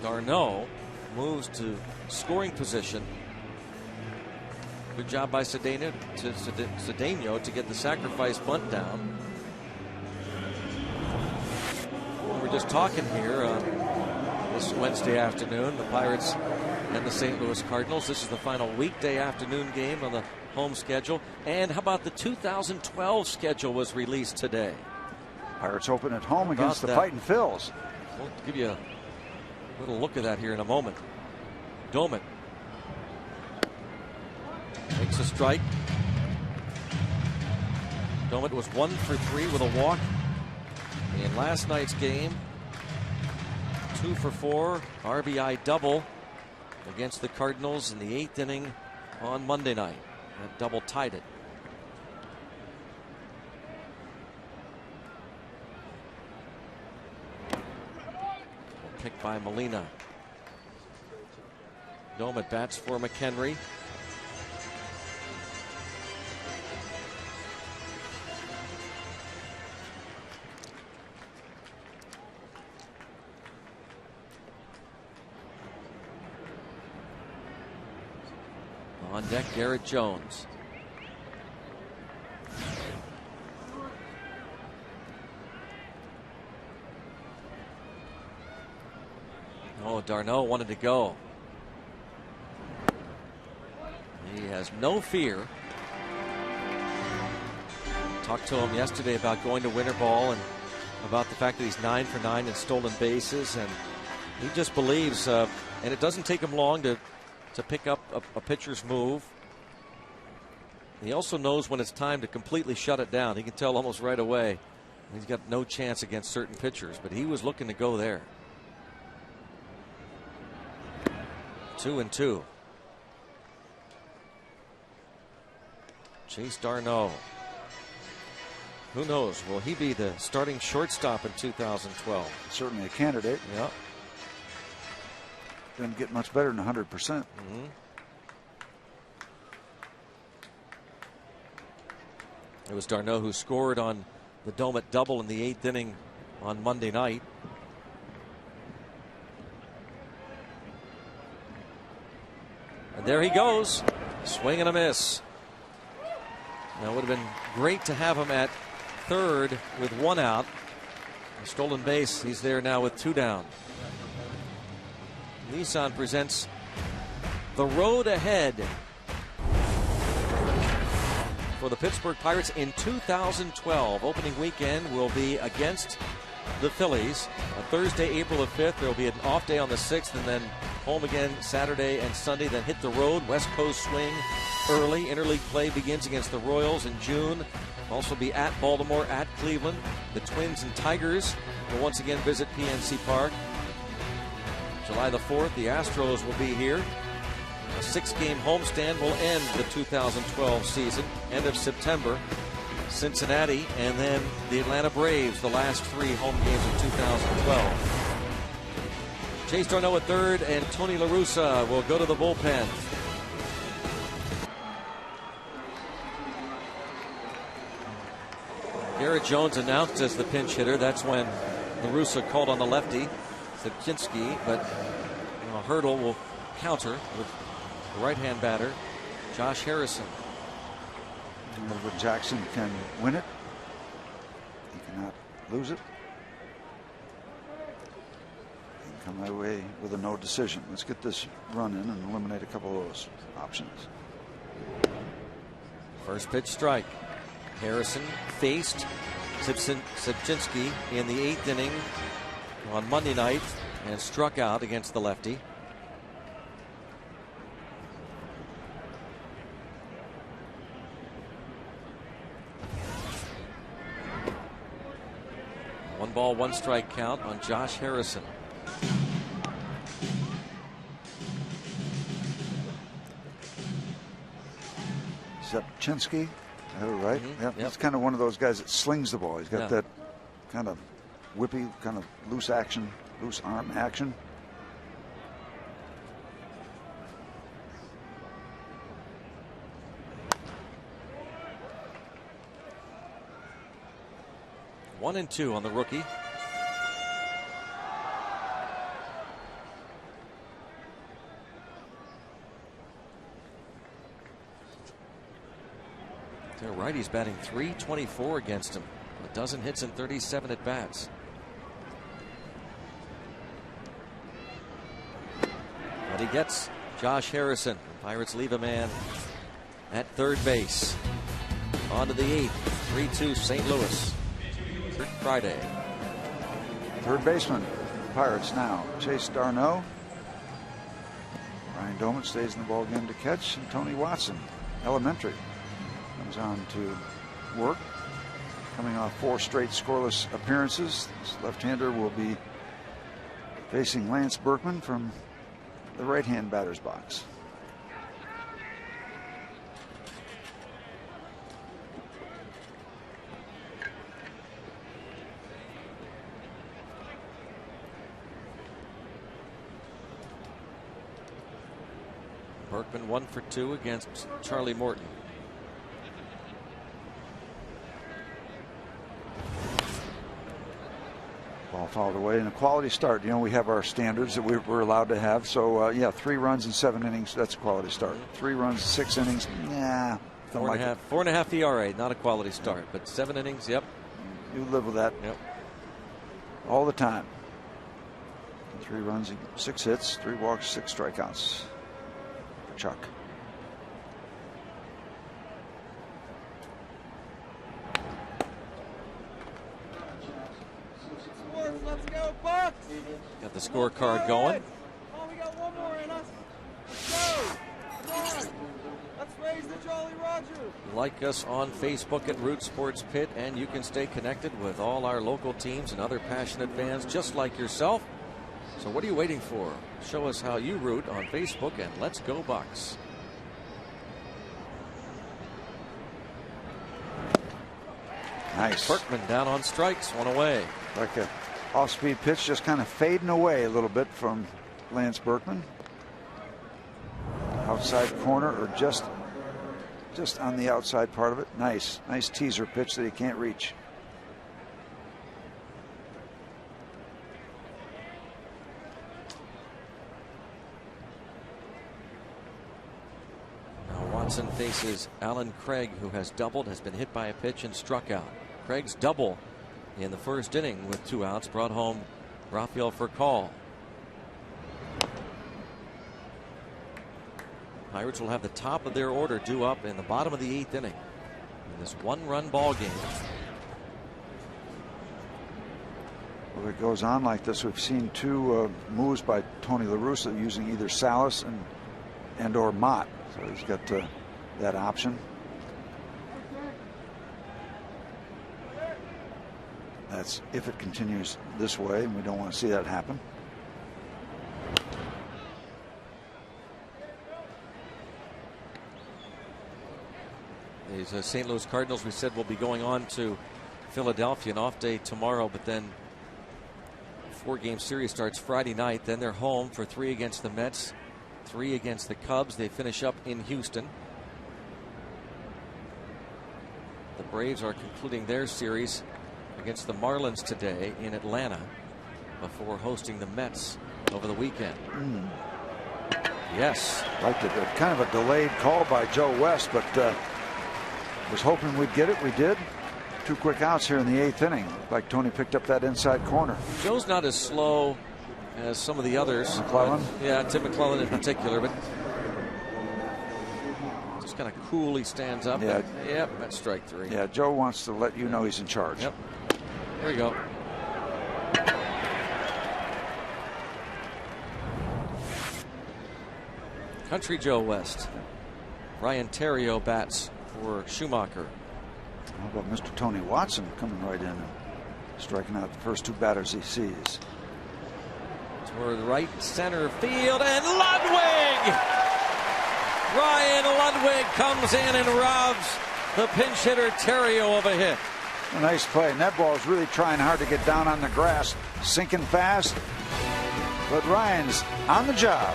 Darno moves to scoring position. Good job by Cedeno to get the sacrifice bunt down. We're just talking here this Wednesday afternoon, the Pirates and the St. Louis Cardinals. This is the final weekday afternoon game on the home schedule. And how about the 2012 schedule was released today? Pirates open at home against the Fightin' Phils. We'll give you a little look at that here in a moment. Domet takes a strike. Domet was 1 for 3 with a walk in last night's game. 2 for 4 RBI double against the Cardinals in the 8th inning on Monday night. That double tied it. Picked by Molina. Domet bats for McHenry. On deck, Garrett Jones. Oh, Darno wanted to go. He has no fear. Talked to him yesterday about going to winter ball, and about the fact that he's 9 for 9 in stolen bases, and he just believes, and it doesn't take him long to pick up a pitcher's move. He also knows when it's time to completely shut it down. He can tell almost right away. He's got no chance against certain pitchers, but he was looking to go there. 2-2. Chase Darno. Who knows? Will he be the starting shortstop in 2012? Certainly a candidate. Yeah. Didn't get much better than 100%. Mm-hmm. It was Darno who scored on the Domet double in the 8th inning on Monday night. And there he goes. Swing and a miss. Now, it would have been great to have him at third with 1 out. A stolen base. He's there now with 2 down. Nissan presents the road ahead for the Pittsburgh Pirates in 2012. Opening weekend will be against the Phillies. On Thursday, April the 5th. There will be an off day on the 6th, and then home again Saturday and Sunday. Then hit the road. West Coast swing early. Interleague play begins against the Royals in June. Also be at Baltimore, at Cleveland. The Twins and Tigers will once again visit PNC Park. July the 4th, the Astros will be here. A 6-game homestand will end the 2012 season. End of September, Cincinnati, and then the Atlanta Braves, the last 3 home games of 2012. Chase Darno at third, and Tony La Russa will go to the bullpen. Garrett Jones announced as the pinch hitter. That's when La Russa called on the lefty, Zabczynski, but Hurdle will counter with the right-hand batter, Josh Harrison. Whenever Jackson can win it, he cannot lose it. He can come away with a no decision. Let's get this run in and eliminate a couple of those options. First pitch strike. Harrison faced Zabczynski in the 8th inning on Monday night and struck out against the lefty. One ball, 1 strike count on Josh Harrison. Zabczynski, right? Mm-hmm. Yep. He's kind of one of those guys that slings the ball. He's got that kind of whippy, kind of loose action, loose arm action. One and 2 on the rookie. They're right. He's batting .324 against him. A dozen hits and 37 at bats. But he gets Josh Harrison. Pirates leave a man at third base. On to the 8th. 3-2 St. Louis. Friday. Third baseman, Pirates now. Chase Darno. Ryan Domet stays in the ball game to catch, and Tony Watson, elementary, comes on to work. Coming off 4 straight scoreless appearances, this left-hander will be facing Lance Berkman from the right-hand batter's box. Berkman 1 for 2 against Charlie Morton. Ball fouled away, and a quality start. You know, we have our standards that we're allowed to have. So, yeah, 3 runs in 7 innings, that's a quality start. 3 runs, 6 innings, nah. 4.5 ERA, not a quality start, but 7 innings, yep. You live with that. Yep. All the time. 3 runs, 6 hits, 3 walks, 6 strikeouts. Chuck. Got the scorecard going. Oh, we got one more in us. Go. Come on. Let's raise the Jolly Roger. Like us on Facebook at Root Sports Pit, and you can stay connected with all our local teams and other passionate fans just like yourself. So what are you waiting for? Show us how you root on Facebook, and let's go Bucks. Nice. Berkman down on strikes, one away. Like a off-speed pitch, just kind of fading away a little bit from Lance Berkman. Outside corner, or just on the outside part of it. Nice teaser pitch that he can't reach. Now Watson faces Alan Craig, who has doubled, has been hit by a pitch and struck out. Craig's double in the first inning with 2 outs brought home Rafael Furcal. Pirates will have the top of their order due up in the bottom of the 8th inning in this 1-run ball game. Well, if it goes on like this, we've seen 2 moves by Tony La Russa using either Salas and or Mott. So he's got that option. That's if it continues this way, and we don't want to see that happen. These St. Louis Cardinals, we said, will be going on to Philadelphia, an off day tomorrow, but then 4-game series starts Friday night. Then they're home for 3 against the Mets, 3 against the Cubs. They finish up in Houston. The Braves are concluding their series against the Marlins today in Atlanta before hosting the Mets over the weekend. Yes. Liked it. Kind of a delayed call by Joe West, but was hoping we'd get it. We did. 2 quick outs here in the 8th inning. Like Tony picked up that inside corner. Joe's not as slow as some of the others. McClellan? Yeah, Tim McClellan in particular, but just kind of coolly stands up. Yeah. Yep, that's strike 3. Yeah, Joe wants to let you know he's in charge. Yep. There we go. Country Joe West. Ryan Theriot bats for Schumacher. How about Mr. Tony Watson coming right in and striking out the first 2 batters he sees? Toward right center field, and Ludwig! Ryan Ludwig comes in and robs the pinch hitter Theriot of a hit. A nice play. And that ball is really trying hard to get down on the grass, sinking fast. But Ryan's on the job.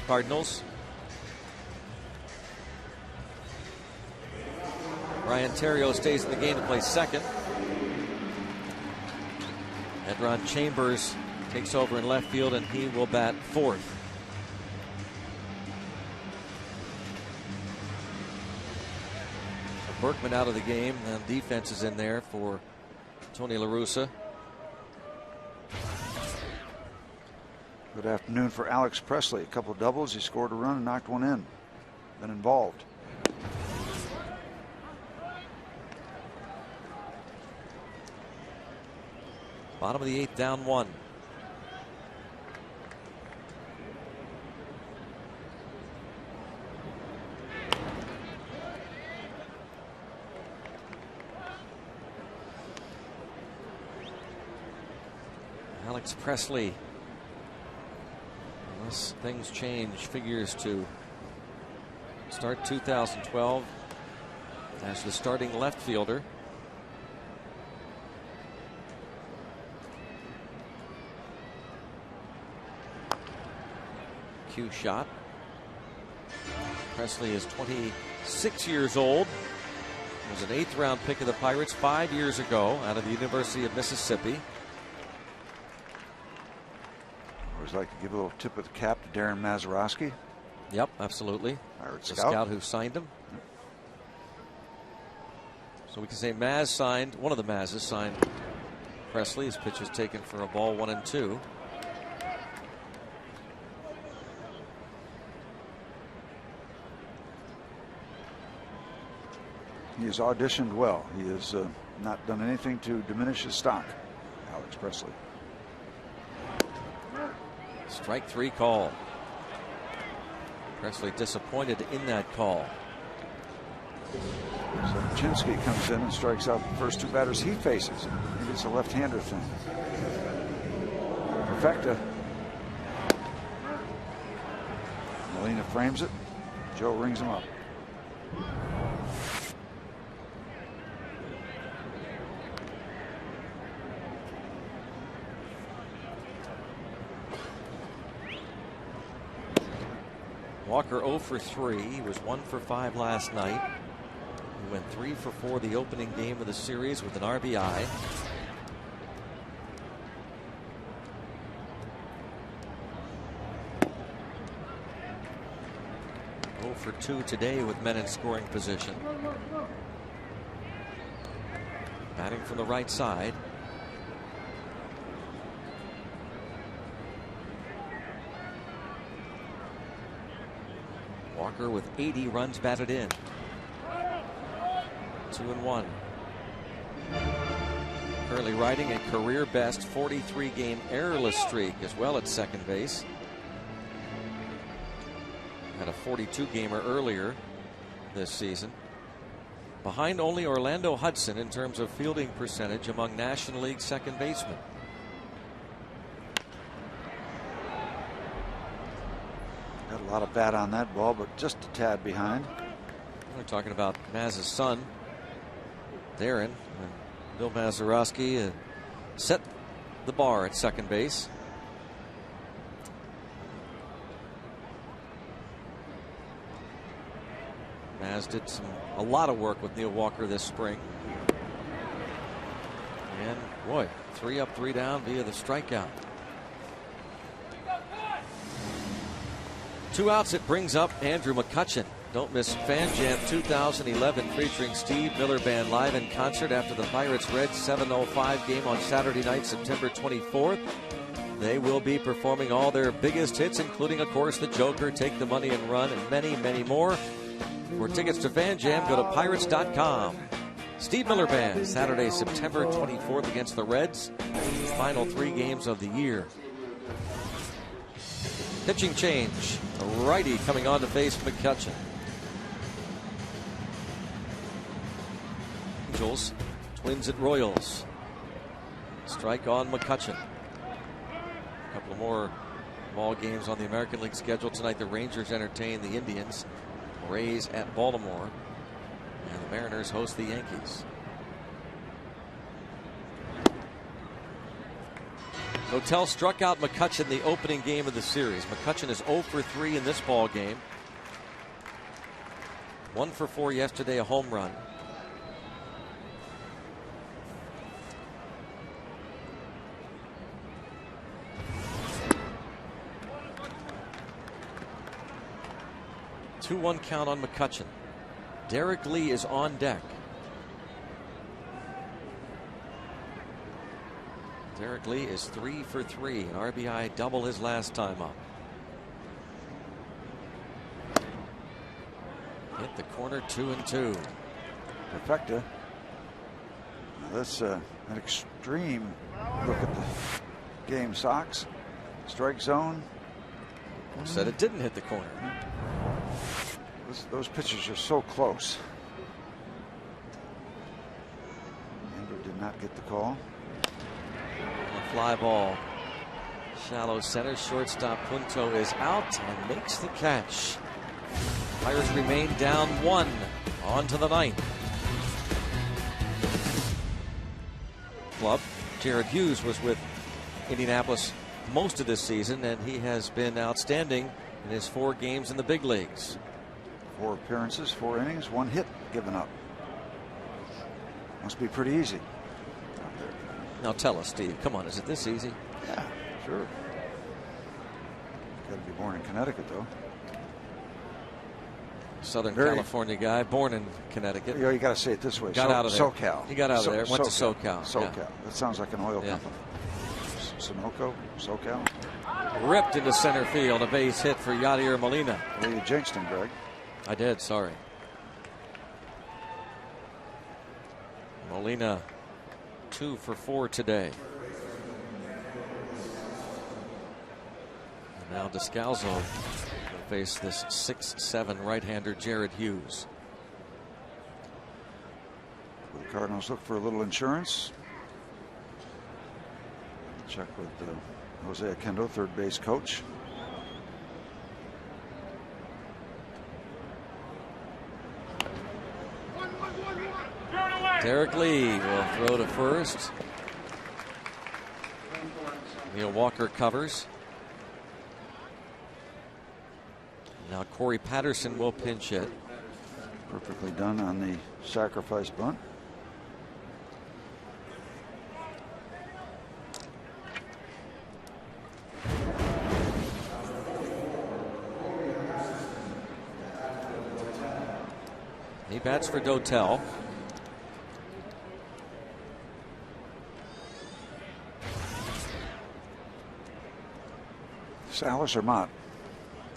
Cardinals. Ryan Theriot stays in the game to play second. Edron Chambers takes over in left field, and he will bat fourth. Berkman out of the game, and defense is in there for Tony La Russa. Good afternoon for Alex Presley. A couple doubles. He scored a run and knocked one in. Been involved. Bottom of the 8th, down 1. Alex Presley, unless things change, figures to start 2012 as the starting left fielder. Cue shot. Presley is 26 years old. Was an 8th round pick of the Pirates 5 years ago out of the University of Mississippi. Always like to give a little tip of the cap to Darren Mazeroski. Yep, absolutely. Pirate the scout. scout who signed him. So we can say Maz signed, one of the Mazes signed Presley. His pitch is taken for a ball, 1-2. He has auditioned well. He has not done anything to diminish his stock. Alex Presley. Strike 3 call. Presley disappointed in that call. So Chinsky comes in and strikes out the first 2 batters he faces. Maybe it's a left-hander thing. Perfecta. Molina frames it. Joe rings him up. Walker 0 for 3. He was 1 for 5 last night. He went 3 for 4 the opening game of the series with an RBI. For 2 today with men in scoring position. Batting from the right side. Walker with 80 runs batted in. 2-1. Currently riding a career best 43-game errorless streak as well at second base. Had a 42-gamer earlier this season. Behind only Orlando Hudson in terms of fielding percentage among National League second basemen. Got a lot of bat on that ball, but just a tad behind. We're talking about Maz's son, Darren. Bill Mazeroski set the bar at second base. Maz did a lot of work with Neil Walker this spring. And boy, 3 up, 3 down via the strikeout. 2 outs, it brings up Andrew McCutchen. Don't miss Fan Jam 2011 featuring Steve Miller Band live in concert after the Pirates Reds 7:05 game on Saturday night, September 24th. They will be performing all their biggest hits, including, of course, The Joker, Take the Money and Run, and many, many more. For tickets to Fan Jam, go to pirates.com. Steve Miller Band, Saturday, September 24th against the Reds. Final 3 games of the year. Pitching change. A righty coming on to face McCutchen. Angels, Twins at Royals. Strike on McCutchen. A couple of more ball games on the American League schedule tonight. The Rangers entertain the Indians. Rays at Baltimore, and the Mariners host the Yankees. Hotel struck out McCutchen the opening game of the series. McCutchen is 0 for 3 in this ball game. 1 for 4 yesterday, a home run. Two-one count on McCutchen. Derek Lee is on deck. Derek Lee is 3 for 3, an RBI double his last time up. Hit the corner, 2-2. Perfecta. Now that's an extreme look at the game socks. Strike zone. Said it didn't hit the corner. Those pitches are so close. Andrew did not get the call. A fly ball. Shallow center. Shortstop Punto is out and makes the catch. Pirates remain down 1. On to the 9th. Club. Jared Hughes was with Indianapolis most of this season, and he has been outstanding in his 4 games in the big leagues. 4 appearances, 4 innings, 1 hit given up. Must be pretty easy. Now tell us, Steve, come on, is it this easy? Yeah, sure. Got to be born in Connecticut, though. Southern California guy, born in Connecticut. You got to say it this way. Got out of there. SoCal. He got out of there. Went to SoCal. SoCal. Yeah. That sounds like an oil company. Sunoco, SoCal. Ripped into center field. A base hit for Yadier Molina. Well, you jinxed him, Greg. I did, sorry. Molina 2 for 4 today. And now Descalzo will face this 6'7" right-hander Jared Hughes. The Cardinals look for a little insurance. Check with Jose Akendo, third base coach. Derek Lee will throw to first. Neil Walker covers. Now Corey Patterson will pinch hit. Perfectly done on the sacrifice bunt. He bats for Dotel. Salas or Mott?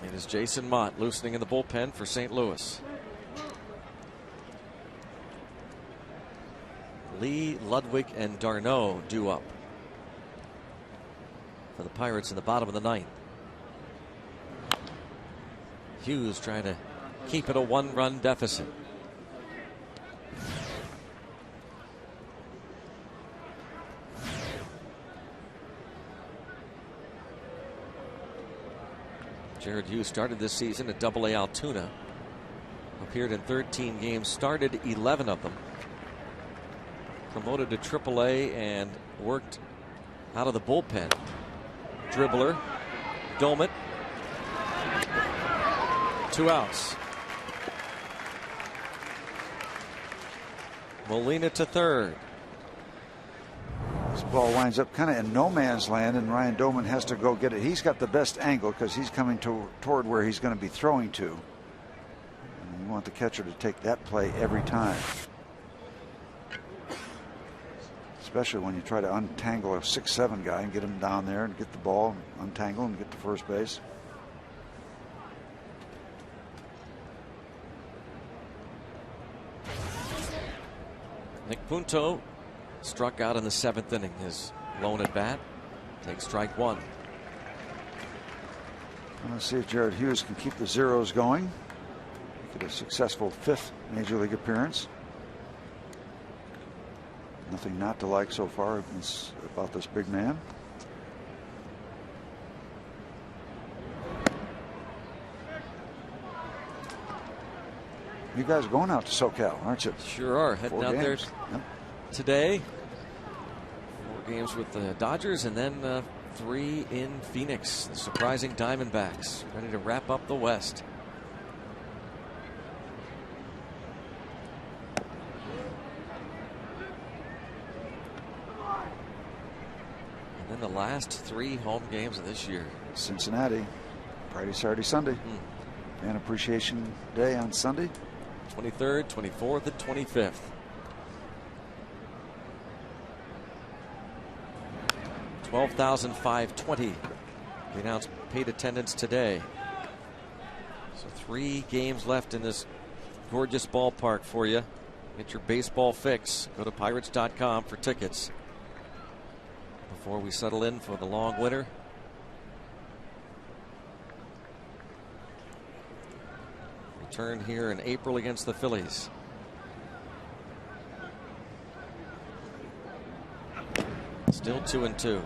It is Jason Mott loosening in the bullpen for St. Louis. Lee, Ludwig, and Darno due up for the Pirates in the bottom of the ninth. Hughes trying to keep it a 1-run deficit. Jared Hughes started this season at Double-A Altoona. Appeared in 13 games, started 11 of them. Promoted to Triple-A and worked out of the bullpen. Dribbler, Domit. 2 outs. Molina to third. This ball winds up kind of in no man's land, and Ryan Doman has to go get it. He's got the best angle because he's coming toward where he's going to be throwing to. And you want the catcher to take that play every time. Especially when you try to untangle a 6'7" guy and get him down there and get the ball, untangle and get to first base. Nick Punto struck out in the 7th inning. His lone at bat. Takes strike 1. Let's see if Jared Hughes can keep the zeros going. Get a successful 5th major league appearance. Nothing not to like so far about this big man. You guys are going out to SoCal, aren't you? Sure are. Heading out there today. 4 games with the Dodgers and then 3 in Phoenix. The surprising Diamondbacks ready to wrap up the West. And then the last 3 home games of this year. Cincinnati, Friday, Saturday, Sunday. Fan Appreciation Day on Sunday. 23rd, 24th, and 25th. $12,520. We announced paid attendance today. So 3 games left in this gorgeous ballpark for you. Get your baseball fix. Go to Pirates.com for tickets. Before we settle in for the long winter. Return here in April against the Phillies. Still 2-2.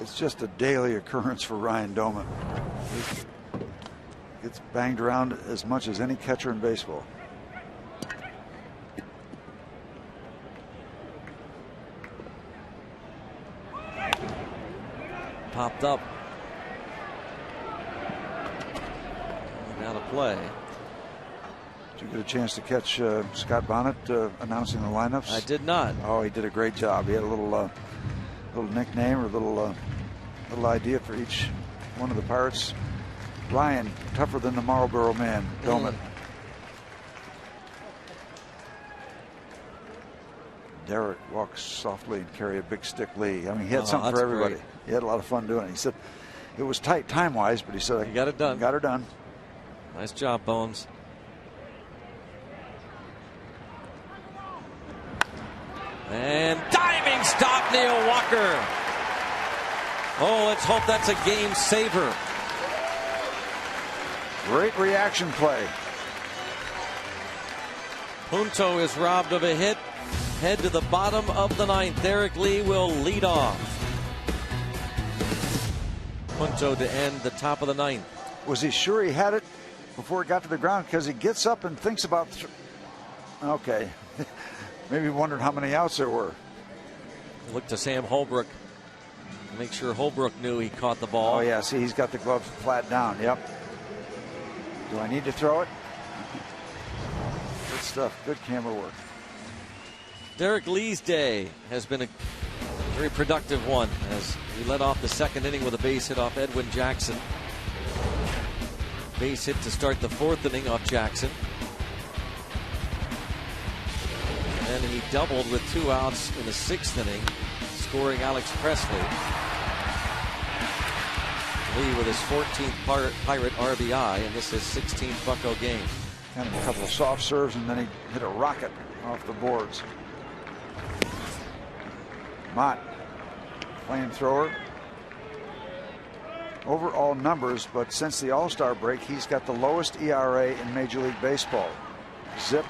It's just a daily occurrence for Ryan Doman. He gets banged around as much as any catcher in baseball. Popped up. And out of play. Did you get a chance to catch Scott Bonnet announcing the lineups? I did not. Oh, he did a great job. He had a little nickname or a little idea for each one of the Pirates. Ryan, tougher than the Marlboro Man, Doman. Derek walks softly and carry a big stick, Lee. I mean, he had something for that's everybody. great. He had a lot of fun doing it. He said it was tight time-wise, but he said, "You got it done." Got her done. Nice job, Bones. And diving stop, Neil Walker. Oh, let's hope that's a game saver. Great reaction play. Punto is robbed of a hit. Head to the bottom of the ninth. Derek Lee will lead off. Punto to end the top of the ninth. Was he sure he had it before it got to the ground? Because he gets up and thinks about. Okay. Maybe wondered how many outs there were. Look to Sam Holbrook. Make sure Holbrook knew he caught the ball. Oh, yeah. See, he's got the glove flat down. Yep. Do I need to throw it? Good stuff. Good camera work. Derek Lee's day has been a very productive one as he led off the second inning with a base hit off Edwin Jackson. Base hit to start the fourth inning off Jackson. And he doubled with 2 outs in the sixth inning, scoring Alex Presley. Lee with his 14th Pirate RBI and this is 16th Bucco game. Kind of a couple of soft serves and then he hit a rocket off the boards. Mott, flamethrower. Overall numbers, but since the All-Star break, he's got the lowest ERA in Major League Baseball. Zip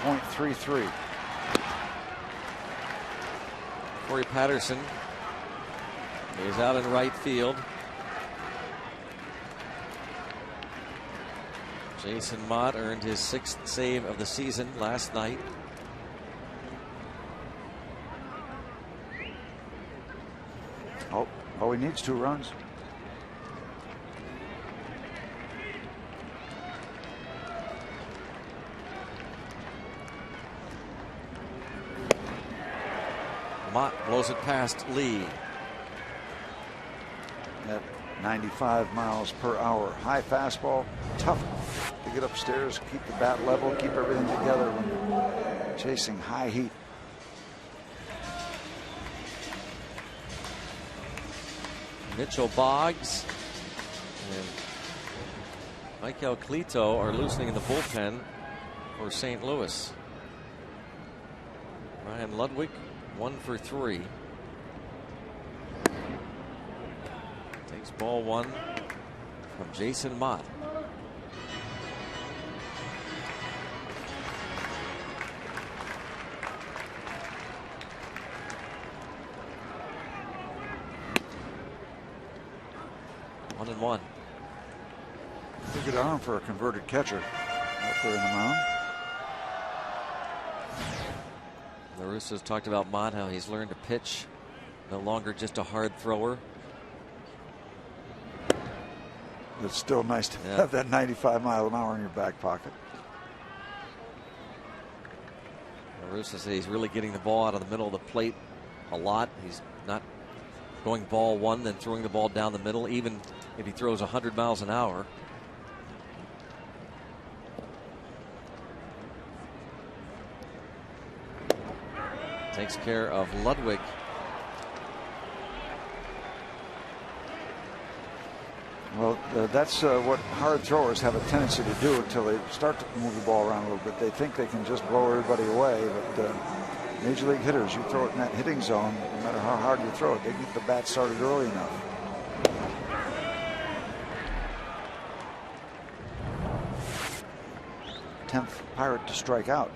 .33. Corey Patterson is out in right field. Jason Mott earned his 6th save of the season last night. Oh, he needs 2 runs. Mott blows it past Lee. At 95 miles per hour. High fastball. Tough to get upstairs, keep the bat level, keep everything together when you're chasing high heat. Mitchell Boggs and Michael Clito are loosening in the bullpen for St. Louis. Ryan Ludwig 1 for 3. Takes ball 1 from Jason Mott. One and one. Pretty good arm for a converted catcher out there in the mound. The Russos talked about Mott, how he's learned to pitch, no longer just a hard thrower. It's still nice to have that 95 mile an hour in your back pocket. The Russos say he's really getting the ball out of the middle of the plate a lot. He's not going ball 1, then throwing the ball down the middle, even if he throws 100 miles an hour. Takes care of Ludwig. Well, that's what hard throwers have a tendency to do until they start to move the ball around a little bit. They think they can just blow everybody away, but Major League hitters, you throw it in that hitting zone, no matter how hard you throw it, they get the bat started early enough. Tenth Pirate to strike out.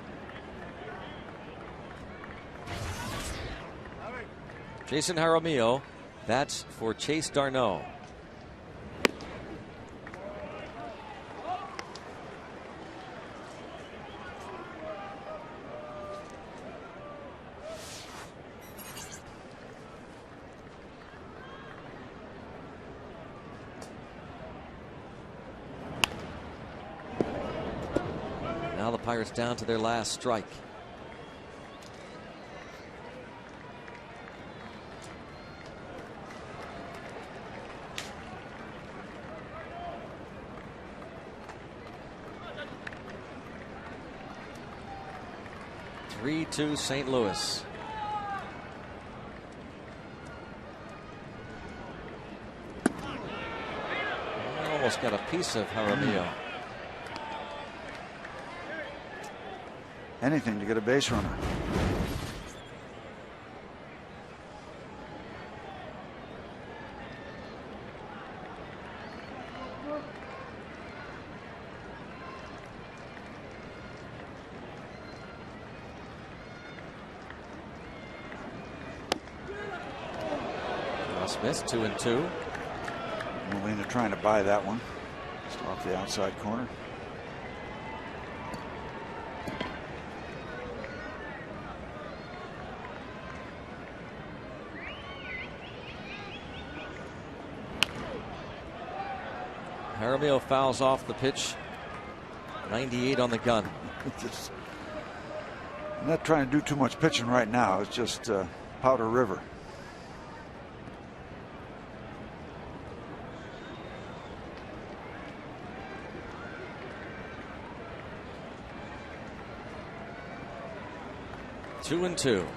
Jason Jaramillo bats for Chase Darno. Now the Pirates down to their last strike. To St. Louis. almost got a piece of Jaramillo. Anything to get a base runner. Smith 2-2. Molina trying to buy that one. Just off the outside corner. Jaramillo fouls off the pitch. 98 on the gun. I'm not trying to do too much pitching right now. It's just Powder River. Two and two.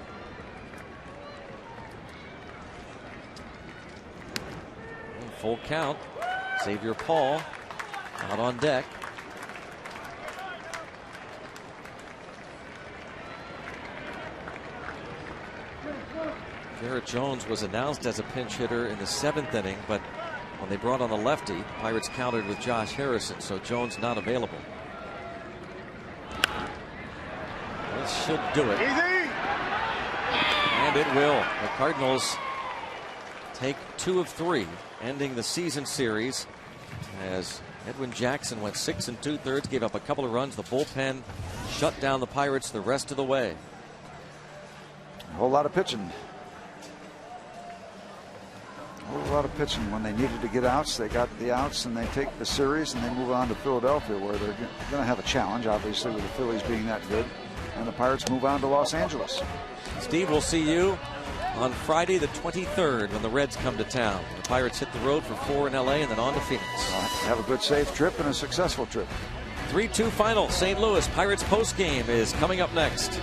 Full count. Xavier Paul out on deck. Garrett Jones was announced as a pinch hitter in the 7th inning, but when they brought on the lefty, Pirates countered with Josh Harrison, so Jones not available. This should do it. And it will. The Cardinals take 2 of 3, ending the season series as Edwin Jackson went 6 2/3, gave up a couple of runs. The bullpen shut down the Pirates the rest of the way. A whole lot of pitching. A whole lot of pitching. When they needed to get outs, they got the outs, and they take the series and they move on to Philadelphia, where they're going to have a challenge, obviously, with the Phillies being that good. And the Pirates move on to Los Angeles. Steve, we'll see you on Friday the 23rd when the Reds come to town. The Pirates hit the road for 4 in LA and then on to Phoenix. Have a good, safe trip and a successful trip. 3-2 final. St. Louis Pirates postgame is coming up next.